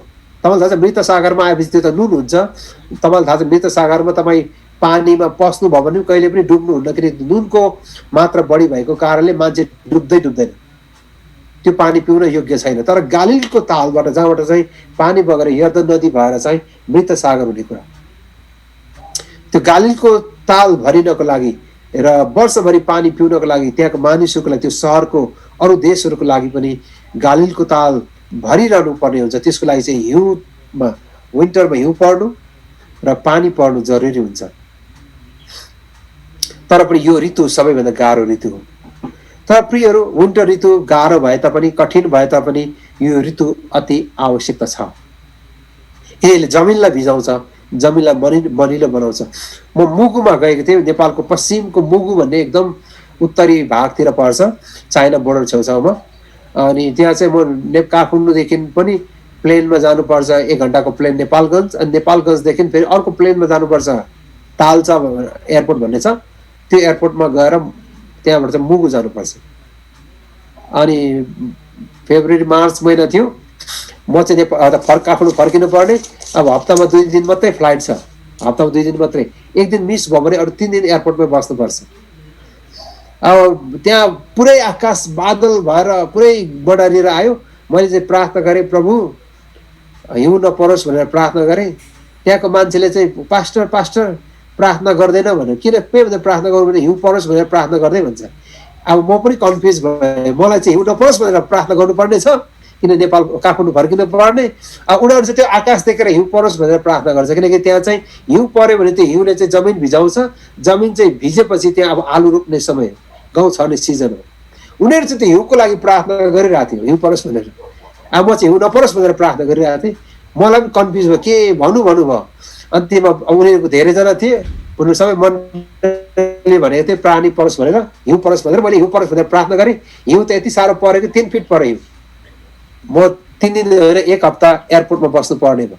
[SPEAKER 1] तपाईँलाई थाहा छ मृत सागरमा आएपछि त्यो त नुन हुन्छ। तपाईँलाई थाहा छ मृत सागरमा तपाईँ पानीमा पस्नुभयो भने कहिले पनि डुब्नुहुन्न, किनकि नुनको मात्रा बढी भएको कारणले मान्छे डुब्दैन, त्यो पानी पिउन योग्य छैन। तर गालिलको तालबाट जहाँबाट चाहिँ पानी बगेर यर्दन नदी भएर चाहिँ मृत सागर हुने कुरा, त्यो गालिलको ताल भरिनको लागि र वर्षभरि पानी पिउनको लागि त्यहाँको मानिसहरूको लागि, त्यो सहरको अरू देशहरूको लागि पनि गालिलको ताल भरिरहनु पर्ने हुन्छ। त्यसको लागि चाहिँ हिउँमा, विन्टरमा हिउँ पर्नु र पानी पर्नु जरुरी हुन्छ। तर पनि यो ऋतु सबैभन्दा गाह्रो ऋतु हो। तर प्रियहरू, विन्टर ऋतु गाह्रो भए तापनि, कठिन भए तापनि यो ऋतु अति आवश्यकता छ। यसले जमिनलाई भिजाउँछ, जमिनलाई मलिलो बनाउँछ। म मुगुमा गएको थिएँ, नेपालको पश्चिमको मुगु भन्ने एकदम उत्तरी भागतिर पर्छ, चाइना बोर्डर छेउछाउमा। अनि त्यहाँ चाहिँ म काठमाडौँदेखि पनि प्लेनमा जानुपर्छ, 1 घन्टाको प्लेन नेपालगञ्ज। अनि नेपालगञ्जदेखि फेरि अर्को प्लेनमा जानुपर्छ, तालचा एयरपोर्ट भन्ने छ, त्यो एयरपोर्टमा गएर त्यहाँबाट चाहिँ मुगु जानुपर्छ। अनि फेब्रुअरी मार्च महिना थियो, म चाहिँ काठमाडौँ फर्किनु पर्ने। अब हप्तामा 2 दिन मात्रै फ्लाइट छ, हप्तामा 2 दिन मात्रै। 1 दिन मिस भयो भने अरू 3 दिन एयरपोर्टमै बस्नुपर्छ। अब त्यहाँ पुरै आकाश बादल भएर पुरै बढारिएर आयो। मैले चाहिँ प्रार्थना गरेँ, प्रभु हिउँ नपरोस् भनेर प्रार्थना गरेँ। त्यहाँको मान्छेले चाहिँ पास्टर प्रार्थना गर्दैन भन्यो। किन के भनेर प्रार्थना गर्नु भने हिउँ परोस् भनेर प्रार्थना गर्दै भन्छ। अब म पनि कन्फ्युज भएँ, मलाई चाहिँ हिउँ नपरोस् भनेर प्रार्थना गर्नुपर्ने छ, किन नेपाल काठमाडौँ फर्किनु पर्ने। अब उनीहरू चाहिँ त्यो आकाश देखेर हिउँ परोस् भनेर प्रार्थना गर्छ, किनकि त्यहाँ चाहिँ हिउँ पऱ्यो भने त्यो हिउँले चाहिँ जमिन भिजाउँछ। जमिन चाहिँ भिजेपछि त्यहाँ अब आलु रोप्ने समय हो, गहुँ छर्ने सिजन हो। उनीहरू चाहिँ त्यो हिउँको लागि प्रार्थना गरिरहेको थियो, हिउँ परोस् भनेर। अब म चाहिँ हिउँ नपरोस् भनेर प्रार्थना गरिरहेको थिएँ। मलाई पनि कन्फ्युज भयो, के भन्नुभयो। अन्त्यमा उनीहरूको धेरैजना थिए, उनीहरू सबै मनले भनेको थिए प्राणी परोस् भनेर, हिउँ परोस् भनेर। मैले हिउँ परोस् भनेर प्रार्थना गरेँ। हिउँ त यति साह्रो परेको, 3 फिट पऱ्यो हिउँ। म 3 दिन होइन 1 हप्ता एयरपोर्टमा बस्नु पर्ने भयो।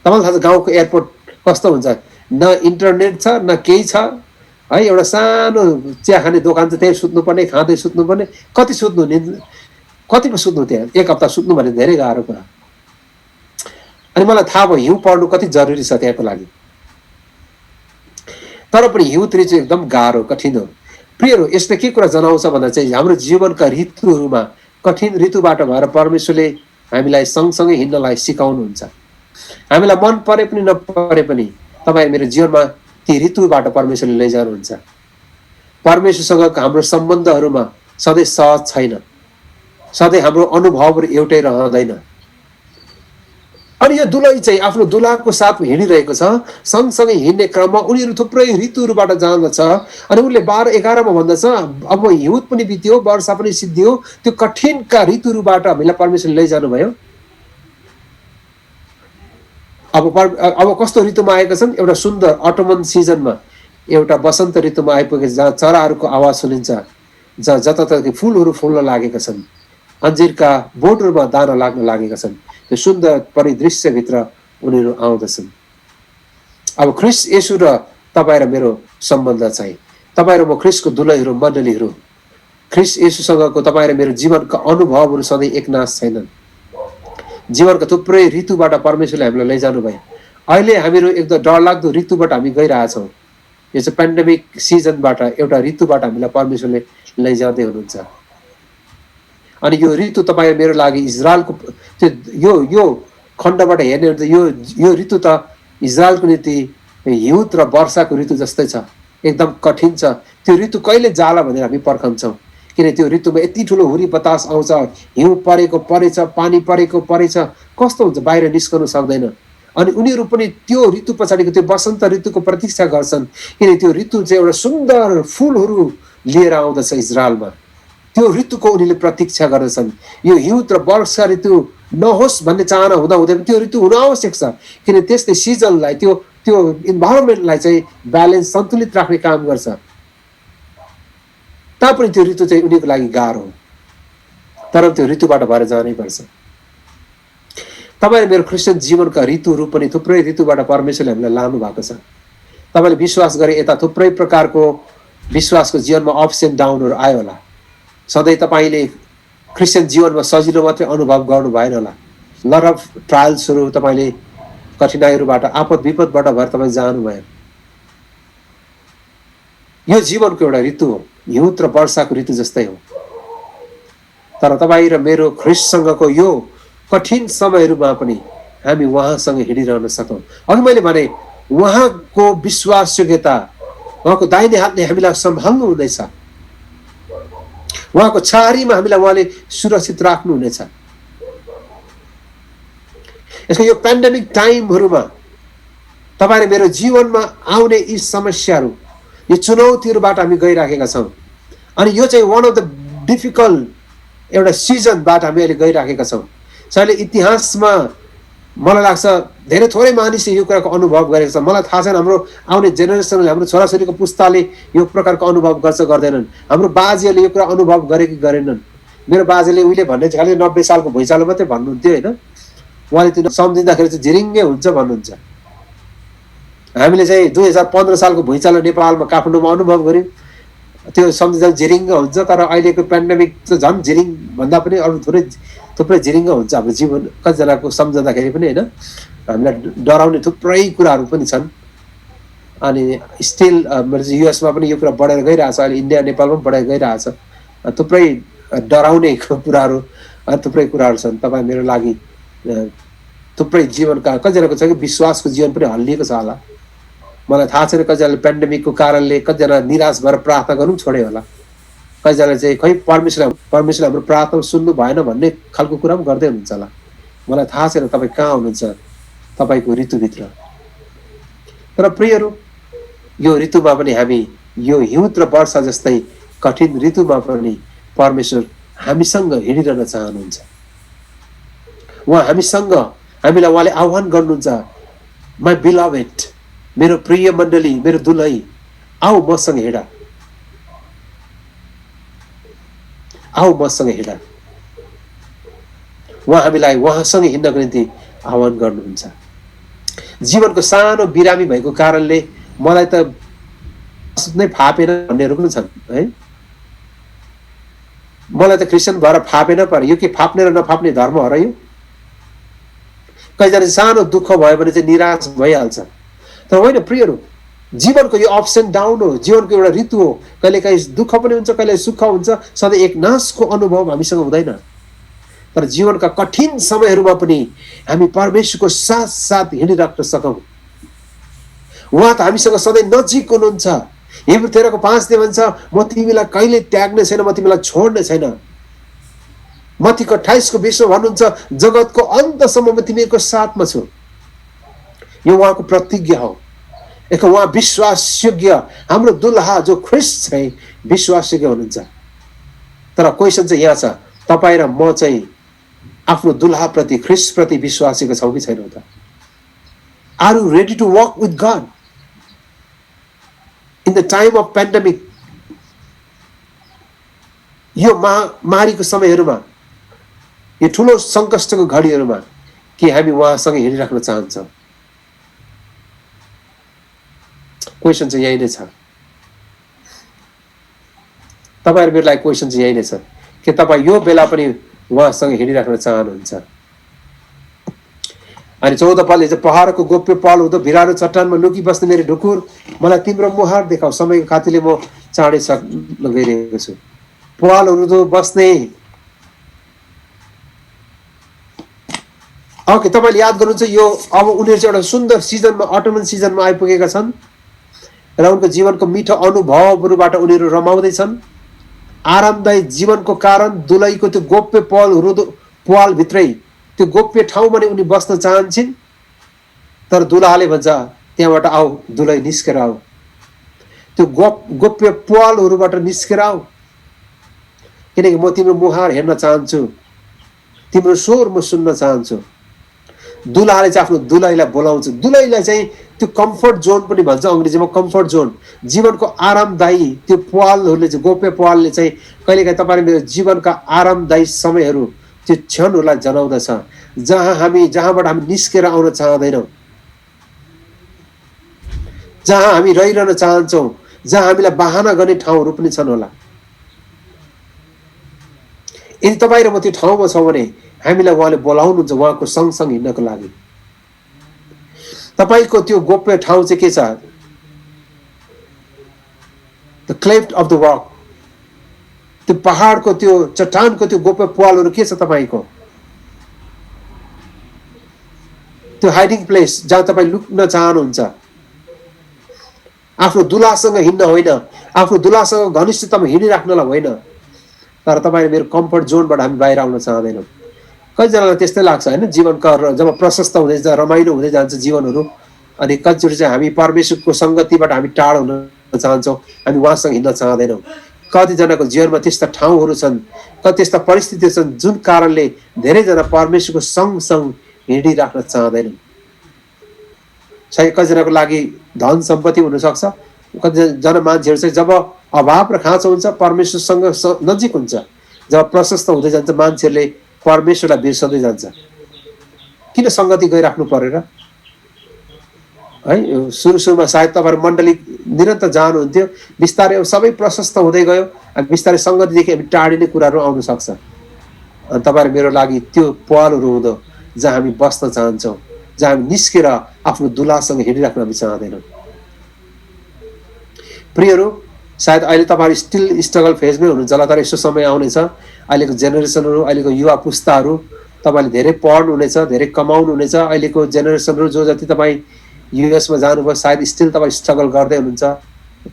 [SPEAKER 1] तपाईँलाई थाहा छ गाउँको एयरपोर्ट कस्तो हुन्छ, न इन्टरनेट छ न केही छ है। एउटा सानो चिया खाने दोकान चाहिँ त्यहीँ सुत्नुपर्ने, खाँदै सुत्नुपर्ने। कति सुत्नु, कतिमा सुत्नु त्यहाँ? 1 हप्ता सुत्नु भने धेरै गाह्रो कुरा। अनि मलाई थाहा भयो हिउँ पर्नु कति जरुरी छ त्यहाँको लागि। तर पनि हिउँ चाहिँ एकदम गाह्रो, कठिन हो। प्रियहरू, यसले के कुरा जनाउँछ भन्दा चाहिँ हाम्रो जीवनका ऋतुहरूमा कठिन ऋतुबाट भएर परमेश्वरले हामीलाई सँगसँगै हिँड्नलाई सिकाउनुहुन्छ। हामीलाई मन परे पनि नपरे पनि तपाईँ मेरो जीवनमा ती ऋतुबाट परमेश्वरले लैजानुहुन्छ। परमेश्वरसँग हाम्रो सम्बन्धहरूमा सधैँ सहज छैन, सधैँ हाम्रो अनुभवहरू एउटै रहँदैन। अनि यो दुलै चाहिँ आफ्नो दुलाको साथ हिँडिरहेको छ। सँगसँगै हिँड्ने क्रममा उनीहरू थुप्रै ऋतुहरूबाट जान्दछ। अनि उनले 12-11 भन्दछ, अब हिउँद पनि बित्यो, वर्षा पनि सिद्धियो। त्यो कठिनका ऋतुहरूबाट हामीलाई परमेश्वरले लैजानु भयो। अब कस्तो ऋतुमा आएका छन्? एउटा सुन्दर अटोमन सिजनमा, एउटा वसन्त ऋतुमा आइपुगेको छ, जहाँ चराहरूको आवाज सुनिन्छ, जताततै फुलहरू फुल्न लागेका छन्, अन्जिरका बोटहरूमा दाना लाग्न लागेका छन्। त्यो सुन्दर परिदृश्यभित्र उनीहरू आउँदछन्। अब ख्रिस्ट येशू र तपाईँ र मेरो सम्बन्ध चाहिँ, तपाईँ र म ख्रिस्टको दुलैहरू, मण्डलीहरू, ख्रिस्ट येशूसँगको तपाईँ र मेरो जीवनका अनुभवहरू सधैँ एकनाश छैनन्। जीवनका थुप्रै ऋतुबाट परमेश्वरले हामीलाई लैजानु भयो। अहिले हामीहरू एकदम डरलाग्दो ऋतुबाट हामी गइरहेछौँ। यो चाहिँ पेन्डेमिक सिजनबाट, एउटा ऋतुबाट हामीलाई परमेश्वरले लैजाँदै हुनुहुन्छ। अनि यो ऋतु तपाईँ मेरो लागि इजरायलको त्यो यो खण्डबाट हेर्ने हो भने यो ऋतु त इजरायलको निम्ति हिउँद र वर्षाको ऋतु जस्तै छ, एकदम कठिन छ। त्यो ऋतु कहिले जाला भनेर हामी पर्खन्छौँ, किन त्यो ऋतुमा यति ठुलो हुरी बतास आउँछ, हिउँ परेको परेछ, पानी परेको परेछ, कस्तो हुन्छ, बाहिर निस्कनु सक्दैन। अनि उनीहरू पनि त्यो ऋतु पछाडिको त्यो वसन्त ऋतुको प्रतीक्षा गर्छन्, किन त्यो ऋतु चाहिँ एउटा सुन्दर फुलहरू लिएर आउँदछ इजरायलमा। त्यो ऋतुको उनीहरूले प्रतीक्षा गर्दछन्। यो हिउँद र वर्षा ऋतु नहोस् भन्ने चाहना हुँदा हुँदै त्यो ऋतु हुन आवश्यक छ, किन त्यसले सिजनलाई, त्यो इन्भाइरोमेन्टलाई चाहिँ ब्यालेन्स, सन्तुलित राख्ने काम गर्छ। तापनि त्यो ऋतु चाहिँ उनीहरूको लागि गाह्रो हो, तर त्यो ऋतुबाट भएर जानै पर्छ। तपाईँ मेरो क्रिस्चियन जीवनका ऋतुहरू पनि थुप्रै ऋतुबाट परमेश्वरले हामीलाई लानु भएको छ। तपाईँले विश्वास गरे यता थुप्रै प्रकारको विश्वासको जीवनमा अप्स एन्ड डाउनहरू आयो होला। सधैँ तपाईँले क्रिस्चियन जीवनमा सजिलो मात्रै अनुभव गर्नु भएन होला। लट अफ ट्रायल्सहरू, तपाईँले कठिनाइहरूबाट, आपद विपदबाट भएर तपाईँ जानुभयो। यो जीवनको एउटा ऋतु हो, हिउँद र वर्षाको ऋतु जस्तै हो। तर तपाईँ र मेरो ख्रिस्टसँगको यो कठिन समयहरूमा पनि हामी उहाँसँग हिँडिरहन सकौँ। अघि मैले भने उहाँको विश्वास योग्यता, उहाँको दाहिने हातले हामीलाई सम्हाल्नु हुँदैछ, उहाँको छारीमा हामीलाई उहाँले सुरक्षित राख्नुहुनेछ। यसको यो पेन्डेमिक टाइमहरूमा तपाईँ र मेरो जीवनमा आउने यी समस्याहरू, यो चुनौतीहरूबाट हामी गइराखेका छौँ। अनि यो चाहिँ वान अफ द डिफिकल्ट एउटा सिजनबाट हामी अहिले गइराखेका छौँ। अहिले इतिहासमा मलाई लाग्छ धेरै थोरै मानिसले यो कुराको अनुभव गरेको छ। मलाई थाहा छैन हाम्रो आउने जेनेरेसनले, हाम्रो छोराछोरीको पुस्ताले यो प्रकारको अनुभव गर्छ गर्दैनन्। हाम्रो बाजेहरूले यो कुरा अनुभव गरे कि गरेनन्। मेरो बाजेले उहिले भन्ने चाहिँ खालि 90 सालको भुइँचालो मात्रै भन्नुहुन्थ्यो होइन। उहाँले त्यो सम्झिँदाखेरि चाहिँ झिरिङ्गै हुन्छ भन्नुहुन्छ। हामीले चाहिँ 2015 सालको भुइँचालो नेपालमा काठमाडौँमा अनुभव गऱ्यौँ। त्यो सम्झिँदा झिरिङ्ग हुन्छ। तर अहिलेको पेन्डेमिक चाहिँ झन् झिरिङ भन्दा पनि अरू थुप्रै झिरिङ्ग हुन्छ हाम्रो जीवन। कतिजनाको सम्झँदाखेरि पनि होइन, हामीलाई डराउने थुप्रै कुराहरू पनि छन्। अनि स्टिल मेरो चाहिँ युएसमा पनि यो कुरा बढेर गइरहेछ। अहिले इन्डिया नेपालमा पनि बढेर गइरहेछ। थुप्रै डराउने कुराहरू, थुप्रै कुराहरू छन्। तपाईँ मेरो लागि थुप्रै जीवनका कतिजनाको छ कि विश्वासको जीवन पनि हल्लिएको छ होला। मलाई थाहा छैन कतिजनाले पेन्डेमिकको कारणले कतिजना निराश भएर प्रार्थना गर्नु छोड्यो होला। कतिजनाले चाहिँ खै परमेश्वरले हाम्रो प्रार्थना सुन्नु भएन भन्ने खालको कुरा पनि गर्दै हुनुहुन्छ होला। मलाई थाहा छैन तपाईँ कहाँ हुनुहुन्छ तपाईँको ऋतुभित्र। तर प्रियहरू, यो ऋतुमा पनि हामी यो हिउँद र वर्षा जस्तै कठिन ऋतुमा पनि परमेश्वर हामीसँग हिँडिरहन चाहनुहुन्छ। उहाँ हामीसँग, हामीलाई उहाँले आह्वान गर्नुहुन्छ, माई बिलभेड, मेरो प्रिय मण्डली, मेरो दुलही, आऊ मसँग हिँड, आऊ मसँग हिँड। उहाँ हामीलाई उहाँसँग हिँड्नको निम्ति आह्वान गर्नुहुन्छ। जीवनको सानो बिरामी भएको कारणले मलाई त नै फापेन भन्नेहरू पनि छन् है। मलाई त क्रिस्चियन भएर फापेन, पर यो के फाप्ने र नफाप्ने धर्म हो र यो? कतिजना सानो दुःख भयो भने चाहिँ निराश भइहाल्छ। तर होइन प्रियहरू, जीवनको यो अप्स एन्ड डाउन हो, जीवनको एउटा ऋतु हो। कहिलेकाहीँ दुःख पनि हुन्छ, कहिले सुख हुन्छ। सधैँ एक नाशको अनुभव हामीसँग हुँदैन। तर जीवनका कठिन समयहरूमा पनि हामी परमेश्वरको साथ साथ हिँडिराख्न सकौँ। उहाँ त हामीसँग सधैँ नजिक हुनुहुन्छ। हिब्रू 13:5 भन्छ, म तिमीलाई कहिले त्याग्ने छैन, म तिमीलाई छोड्ने छैन। मत्तीको 28:20 भन्नुहुन्छ, जगतको अन्तसम्म म तिमीहरूको साथमा छु। यो उहाँको प्रतिज्ञा हो। एक उहाँ विश्वासयोग्य, हाम्रो दुल्हा जो ख्रिस्ट चाहिँ विश्वासयोग्य हुनुहुन्छ। तर क्वेसन चाहिँ यहाँ छ, तपाईँ र म चाहिँ आफ्नो दुल्हाप्रति, ख्रिस्टप्रति विश्वासीको छौँ कि छैनौँ त? Are you ready to walk with God in the time of pandemic? यो महामारीको समयहरूमा, यो ठुलो सङ्कष्टको घडीहरूमा के हामी उहाँसँग हिँडिराख्न चाहन्छौँ? क्वेसन चाहिँ यही नै छ। तपाईँहरू मेरो लागि क्वेसन चाहिँ यही नै छ, के तपाईँ यो बेला पनि उहाँसँग हिँडिराख्न चाहनुहुन्छ? अनि 14 पदले चाहिँ, पहाडको गोप्य पहल हुँदो भिरालो चट्टानमा लुकी बस्ने मेरो ढुकुर, मलाई तिम्रो मुहार देखाऊ। समयको खातिरले म चाँडै सक्न गइरहेको छु। पहलहरू त बस्ने, ओके, तपाईँले याद गर्नुहुन्छ यो अब उनीहरू चाहिँ एउटा सुन्दर सिजनमा, अटोमन सिजनमा आइपुगेका छन् र उनको जीवनको मिठो अनुभवहरूबाट उनीहरू रमाउँदैछन्। आरामदायी जीवनको कारण दुलहीको त्यो गोप्य पहलभित्रै, त्यो गोप्य ठाउँमा नै उनी बस्न चाहन्छन्। तर दुलहाले भन्छ, त्यहाँबाट आऊ दुलही, निस्केर आऊ, त्यो गोप्य पहलहरूबाट निस्केर आऊ, किनकि म तिम्रो मुहार हेर्न चाहन्छु, तिम्रो स्वर म सुन्न चाहन्छु। दुलहाले चाहिँ आफ्नो दुलहीलाई बोलाउँछ। दुलहीलाई चाहिँ त्यो कम्फर्ट जोन पनि भन्छ अङ्ग्रेजीमा, कम्फर्ट जोन, जीवनको आरामदायी त्यो पहलहरूले चाहिँ, गोप्य पहलले चाहिँ कहिलेकाहीँ तपाईँले मेरो जीवनका आरामदायी समयहरू, त्यो क्षणहरूलाई जनाउँदछ। जहाँबाट हामी निस्केर आउन चाहदैनौँ, जहाँ हामी रहिरहन चाहन्छौँ, जहाँ हामीलाई बहाना गर्ने ठाउँहरू पनि छन् होला। यदि तपाईँ र म त्यो ठाउँमा छौँ भने हामीलाई उहाँले बोलाउनुहुन्छ उहाँको सँगसँग हिँड्नको लागि। तपाईँको त्यो गोप्य ठाउँ चाहिँ के छ? The cleft of the rock, त्यो पहाडको त्यो चट्टानको त्यो गोप्य प्वालहरू के छ तपाईँको? त्यो हाइडिङ प्लेस जहाँ तपाईँ लुक्न चाहनुहुन्छ। आफ्नो दुलासँग हिँड्न होइन, आफ्नो दुलासँग घनिष्ठतामा हिँडिराख्नलाई होइन, तर तपाईँ मेरो कम्फर्ट जोनबाट हामी बाहिर आउन चाहँदैनौँ। कतिजनालाई त्यस्तै लाग्छ होइन, जीवनका जब प्रशस्त हुँदै जान्छ, रमाइलो हुँदै जान्छ जीवनहरू, अनि कतिचोटि चाहिँ हामी परमेश्वरको सङ्गतिबाट हामी टाढो हुन चाहन्छौँ, हामी उहाँसँग हिँड्न चाहँदैनौँ। कतिजनाको जीवनमा त्यस्ता ठाउँहरू छन्, कति त्यस्ता परिस्थितिहरू छन् जुन कारणले धेरैजना परमेश्वरको सँगसँग हिँडिराख्न चाहँदैनन्। सायद कतिजनाको लागि धन सम्पत्ति हुनसक्छ, कतिजना मान्छेहरू चाहिँ जब अभाव र खाँचो हुन्छ परमेश्वरसँग नजिक हुन्छ, जब प्रशस्त हुँदै जान्छ मान्छेहरूले परमेश्वरलाई बिर्सँदै जान्छ। किन सङ्गति गइराख्नु परेर है? सुरुमा सायद तपाईँहरू मण्डली निरन्तर जानुहुन्थ्यो, बिस्तारै सबै प्रशस्त हुँदै गयो, अनि बिस्तारै सङ्गतिदेखि हामी टाढिने कुराहरू आउन सक्छ। अनि तपाईँहरू मेरो लागि त्यो पहलहरू हुँदो जहाँ हामी बस्न चाहन्छौँ, जहाँ हामी निस्केर आफ्नो दुलासँग हिँडिराख्न हामी चाहँदैनौँ। प्रियहरू, सायद अहिले तपाईँहरू स्टिल स्ट्रगल फेजमै हुनुहुन्छ होला, तर यस्तो समय आउनेछ, अहिलेको जेनेरेसनहरू, अहिलेको युवा पुस्ताहरू, तपाईँले धेरै पढ्नुहुनेछ, धेरै कमाउनुहुनेछ। अहिलेको जेनेरेसनहरू जो जति तपाईँ युएसमा जानुभयो, सायद स्टिल तपाईँ स्ट्रगल गर्दै हुनुहुन्छ।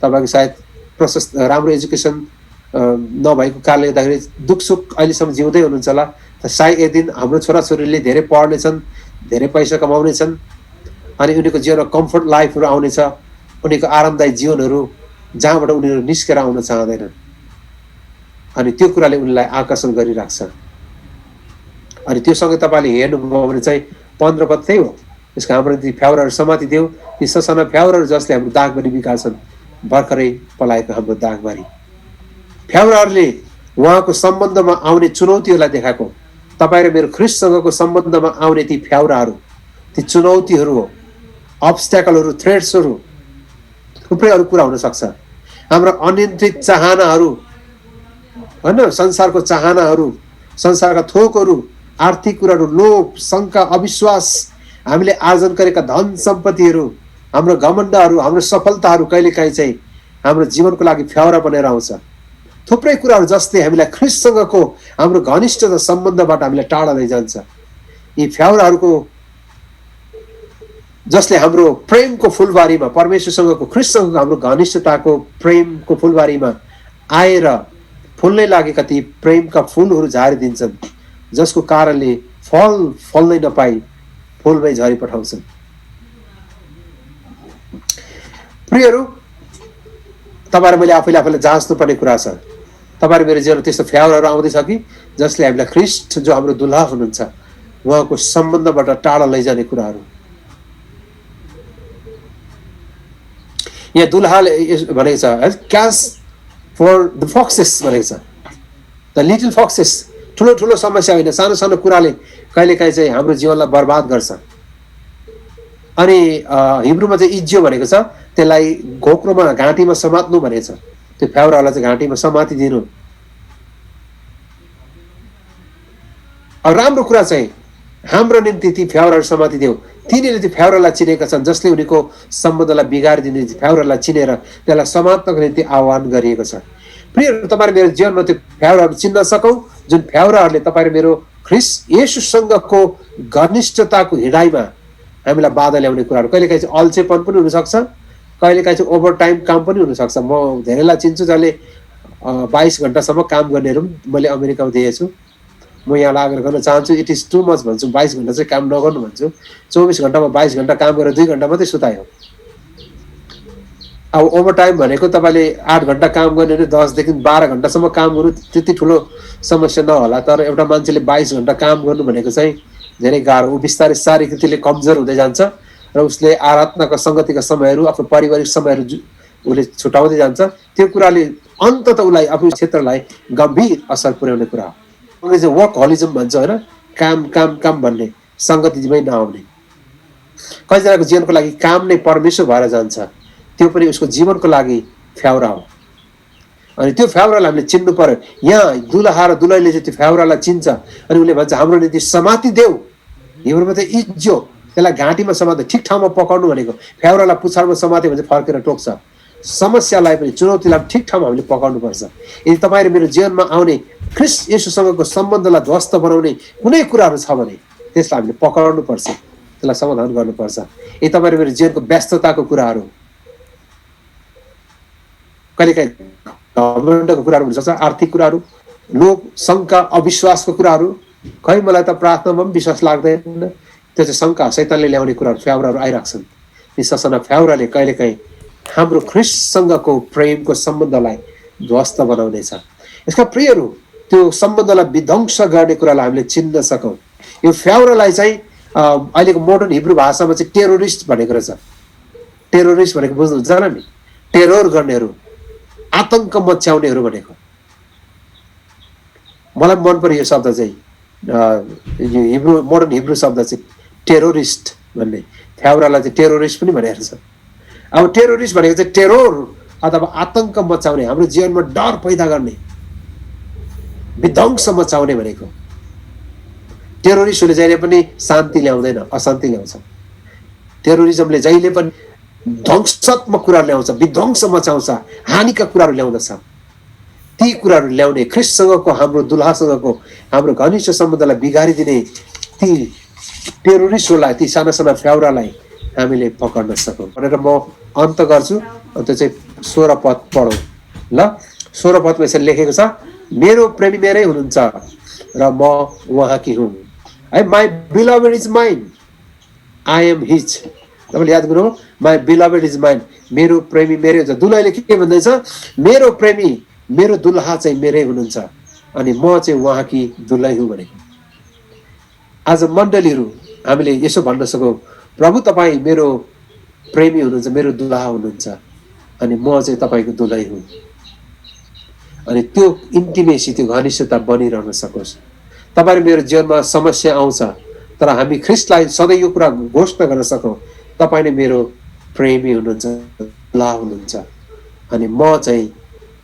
[SPEAKER 1] तपाईँको सायद प्रशस्त राम्रो एजुकेसन नभएको कारणले गर्दाखेरि दुःखसुख अहिलेसम्म जिउँदै हुनुहुन्छ होला। सायद एक दिन हाम्रो छोराछोरीले धेरै पढ्नेछन्, धेरै पैसा कमाउनेछन्, अनि उनीहरूको जीवनमा कम्फर्ट लाइफहरू आउनेछ, उनीहरूको आरामदायी जीवनहरू जहाँबाट उनीहरू निस्केर आउन चाहँदैनन्, अनि त्यो कुराले उनीलाई आकर्षण गरिराख्छ। अनि त्योसँगै तपाईँले हेर्नुभयो भने चाहिँ 15 पद त्यही हो, यसको हाम्रो ती फ्याउराहरू समातिदेऊ, ती ससाना फ्याउराहरू जसले हाम्रो दागबारी बिगार्छन्, भर्खरै पलाएको हाम्रो दागबारी। फ्याउराहरूले उहाँको सम्बन्धमा आउने चुनौतीहरूलाई देखाएको, तपाईँ र मेरो ख्रिस्टसँगको सम्बन्धमा आउने ती फ्याउराहरू, ती चुनौतीहरू हो, अब्स्ट्याकलहरू, थ्रेड्सहरू, थुप्रै अरू कुरा हुनसक्छ। हाम्रो अनियन्त्रित चाहनाहरू होइन, संसारको चाहनाहरू, संसारका थोकहरू, आर्थिक कुराहरू, लोभ, शङ्का, अविश्वास, हामीले आर्जन गरेका धन सम्पत्तिहरू, हाम्रो घमण्डहरू, हाम्रो सफलताहरू कहिलेकाहीँ चाहिँ हाम्रो जीवनको लागि फ्याउरा बनेर आउँछ। थुप्रै कुराहरू जसले हामीलाई ख्रिस्टसँगको हाम्रो घनिष्ठ सम्बन्धबाट हामीलाई टाढा लैजान्छ। यी फ्याउराहरूको जसले हाम्रो प्रेमको फुलबारीमा, परमेश्वरसँगको ख्रिस्टसँगको हाम्रो घनिष्ठताको प्रेमको फुलबारीमा आएर फुल्नै लागेका ती प्रेमका फुलहरू झारिदिन्छन्, जसको कारणले फल फल्नै नपाई फुलमै झरी पठाउँछन्। प्रियहरू, तपाईँहरू मैले आफैले जाँच्नुपर्ने कुरा छ, तपाईँहरू मेरो जीवनमा त्यस्तो फ्याउराहरू आउँदैछ कि जसले हामीलाई ख्रिस्ट जो हाम्रो दुल्हा हुनुहुन्छ उहाँको सम्बन्धबाट टाढा लैजाने कुराहरू। यहाँ दुल्हाले भनेको छ क्याच फर द फक्सेस भनेको छ, द लिटल फक्सेस। ठुलो ठुलो समस्या होइन, सानो सानो कुराले कहिलेकाहीँ चाहिँ हाम्रो जीवनलाई बर्बाद गर्छ। अनि हिब्रूमा चाहिँ इज्यो भनेको छ, त्यसलाई घोक्रोमा घाँटीमा समात्नु भनेको छ। त्यो फ्याउरालाई चाहिँ घाँटीमा समातिदिनु। अब राम्रो कुरा चाहिँ हाम्रो निम्ति ती फ्याउराहरू समातिदेऊ। तिनीहरूले त्यो फ्याउरालाई चिनेका छन्, जसले उनीको सम्बन्धलाई बिगारिदिने फ्याउरालाई चिनेर त्यसलाई समात्नको निम्ति आह्वान गरिएको छ। प्रियहरू, तपाईँ मेरो जीवनमा त्यो फ्याउराहरू चिन्न सकौँ, जुन फ्याउराहरूले तपाईँ मेरो ख्रिस्ट येशूसँगको घनिष्ठताको हिँडाइमा हामीलाई बाधा ल्याउने कुराहरू। कहिलेकाहीँ चाहिँ अल्छेपन पनि हुनसक्छ, कहिलेकाहीँ चाहिँ ओभर टाइम काम पनि हुनसक्छ। म धेरैलाई चिन्छु जसले 22 घन्टासम्म काम गर्नेहरू पनि मैले अमेरिकामा देखेको छु। म यहाँ लागेर गर्न चाहन्छु, इट इज टु मच भन्छु, 22 घन्टा चाहिँ काम नगर्नु भन्छु। 24 घन्टामा 22 घन्टा काम गरेर 2 घन्टा मात्रै सुतायो। अब ओभर टाइम भनेको तपाईँले 8 घन्टा काम गर्ने भने 10 देखि 12 घन्टासम्म काम गर्नु त्यति ठुलो समस्या नहोला, तर एउटा मान्छेले 22 घन्टा काम गर्नु भनेको चाहिँ धेरै गाह्रो। ऊ बिस्तारै शारीरिक रीतिले कमजोर हुँदै जान्छ र उसले आराधनाका सङ्गतिका समयहरू, आफ्नो पारिवारिक समयहरू उसले छुटाउँदै जान्छ। त्यो कुराले अन्ततः उसलाई आफ्नो क्षेत्रलाई गम्भीर असर पुर्याउने कुरा हो। उनले चाहिँ वर्कहलिजम भन्छ होइन, काम काम काम भन्ने। सङ्गतिमै नआउने। कतिजनाको जीवनको लागि काम नै परमेश्वर भएर जान्छ, त्यो पनि उसको जीवनको लागि फ्याउरा हो। अनि त्यो फ्याउरालाई हामीले चिन्नु पर्यो। यहाँ दुलहा र दुलहीले चाहिँ त्यो फ्याउरालाई चिन्छ अनि उसले भन्छ हाम्रो निम्ति समाति देऊ। हिब्रूमा त इज्जो, त्यसलाई घाँटीमा समाते, ठिक ठाउँमा पकाउनु भनेको। फ्याउरालाई पुछारमा समात्यो भने चाहिँ फर्केर टोक्छ। समस्यालाई पनि चुनौतीलाई ठिक ठाउँमा हामीले पकाउनुपर्छ। यदि तपाईँ र मेरो जीवनमा आउने ख्रीष्ट येशूसँगको सम्बन्धलाई ध्वस्त बनाउने कुनै कुराहरू छ भने त्यसलाई हामीले पकाउनुपर्छ, त्यसलाई समाधान गर्नुपर्छ। यदि तपाईँ र मेरो जीवनको व्यस्तताको कुराहरू, कहिलेकाहीँ घमण्डको कुराहरू हुनसक्छ, आर्थिक कुराहरू, लोभ, शङ्का, अविश्वासको कुराहरू, खै मलाई त प्रार्थनामा पनि विश्वास लाग्दैन, त्यो चाहिँ शङ्का शैतानले ल्याउने कुराहरू, फ्याउराहरू आइराख्छन्। ती ससाना फ्याउराले कहिलेकाहीँ हाम्रो ख्रीष्टसँगको प्रेमको सम्बन्धलाई ध्वस्त बनाउनेछ। यसका प्रियहरू, त्यो सम्बन्धलाई विध्वंस गर्ने कुरालाई हामीले चिन्न सकौँ। यो फ्याउरालाई चाहिँ अहिलेको मोडर्न हिब्रू भाषामा चाहिँ टेरोरिस्ट भनेको रहेछ। टेरोरिस्ट भनेको बुझ्नुहुन्छ होला नि, टेरोर गर्नेहरू, आतङ्क मच्याउनेहरू भनेको। मलाई मन पर्यो यो शब्द चाहिँ, यो हिब्रू मोडर्न हिब्रू शब्द चाहिँ टेरोरिस्ट भन्ने। फ्याउरालाई चाहिँ टेरोरिस्ट पनि भनेको छ। अब टेरोरिस्ट भनेको चाहिँ टेरोर अथवा आतङ्क मचाउने, हाम्रो जीवनमा डर पैदा गर्ने, विध्वंस मचाउने भनेको। टेरोरिस्टहरूले जहिले पनि शान्ति ल्याउँदैन, अशान्ति ल्याउँछ। टेरोरिजमले जहिले पनि ध्वंसात्मक कुराहरू ल्याउँछ, विध्वंस मचाउँछ, हानिका कुराहरू ल्याउँदछ। ती कुराहरू ल्याउने, ख्रीष्टसँगको हाम्रो दुलहासँगको हाम्रो घनिष्ठ सम्बन्धलाई बिगारिदिने ती टेरोरिस्टहरूलाई, ती साना साना फ्याउरालाई हामीले पक्र्न सकौँ भनेर म अन्त गर्छु। अन्त चाहिँ 16 पद पढौँ ल। 16 पदमा यसरी लेखेको छ, मेरो प्रेमी मेरै हुनुहुन्छ र म उहाँकी हुँ। है, my beloved is mine, I am his. तपाईँले याद गर्नु, माई बिलभेड इज माइन, मेरो प्रेमी मेरै हुन्छ। दुलहीले के भन्दैछ, मेरो प्रेमी, मेरो दुलहा चाहिँ मेरै हुनुहुन्छ अनि म चाहिँ उहाँकी दुलही हुँ भनेको। आज मण्डलीहरू हामीले यसो भन्न सकौँ, प्रभु तपाईँ मेरो प्रेमी हुनुहुन्छ, मेरो दुलहा हुनुहुन्छ अनि म चाहिँ तपाईँको दुलही हुँ। अनि त्यो इन्टिमेसी, त्यो घनिष्ठता बनिरहन सकोस्। तपाईँ मेरो जीवनमा समस्या आउँछ तर हामी ख्रीष्टलाई सधैँ यो कुरा घोषणा गर्न सकौँ, तपाईँ नै मेरो प्रेमी हुनुहुन्छ, दुलहा हुनुहुन्छ अनि म चाहिँ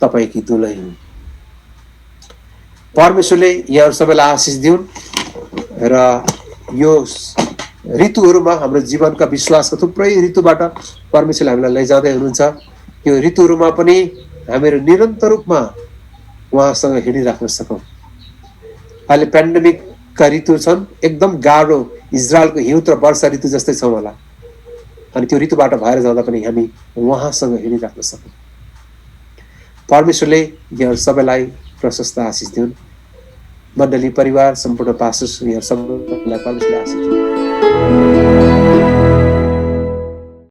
[SPEAKER 1] तपाईँकी दुलही हुँ। परमेश्वरले यहाँ सबैलाई आशिष दिउन् र यो ऋतुहरूमा हाम्रो जीवनका विश्वासका थुप्रै ऋतुबाट परमेश्वरले हामीलाई लैजाँदै हुनुहुन्छ। यो ऋतुहरूमा पनि हामीहरू निरन्तर रूपमा उहाँसँग हिँडिराख्न सकौँ। अहिले पेन्डेमिकका ऋतु छन्, एकदम गाह्रो, इजरायलको हिउँद र वर्षा ऋतु जस्तै छौँ होला। अनि त्यो ऋतुबाट भएर जाँदा पनि हामी उहाँसँग हिँडिराख्न सकौँ। परमेश्वरले यहाँ सबैलाई प्रशस्त आशिष दिउन्। मण्डली परिवार सम्पूर्ण पास्टर्स यहाँ सबैलाई परमेश्वरले आशिष दिउन्।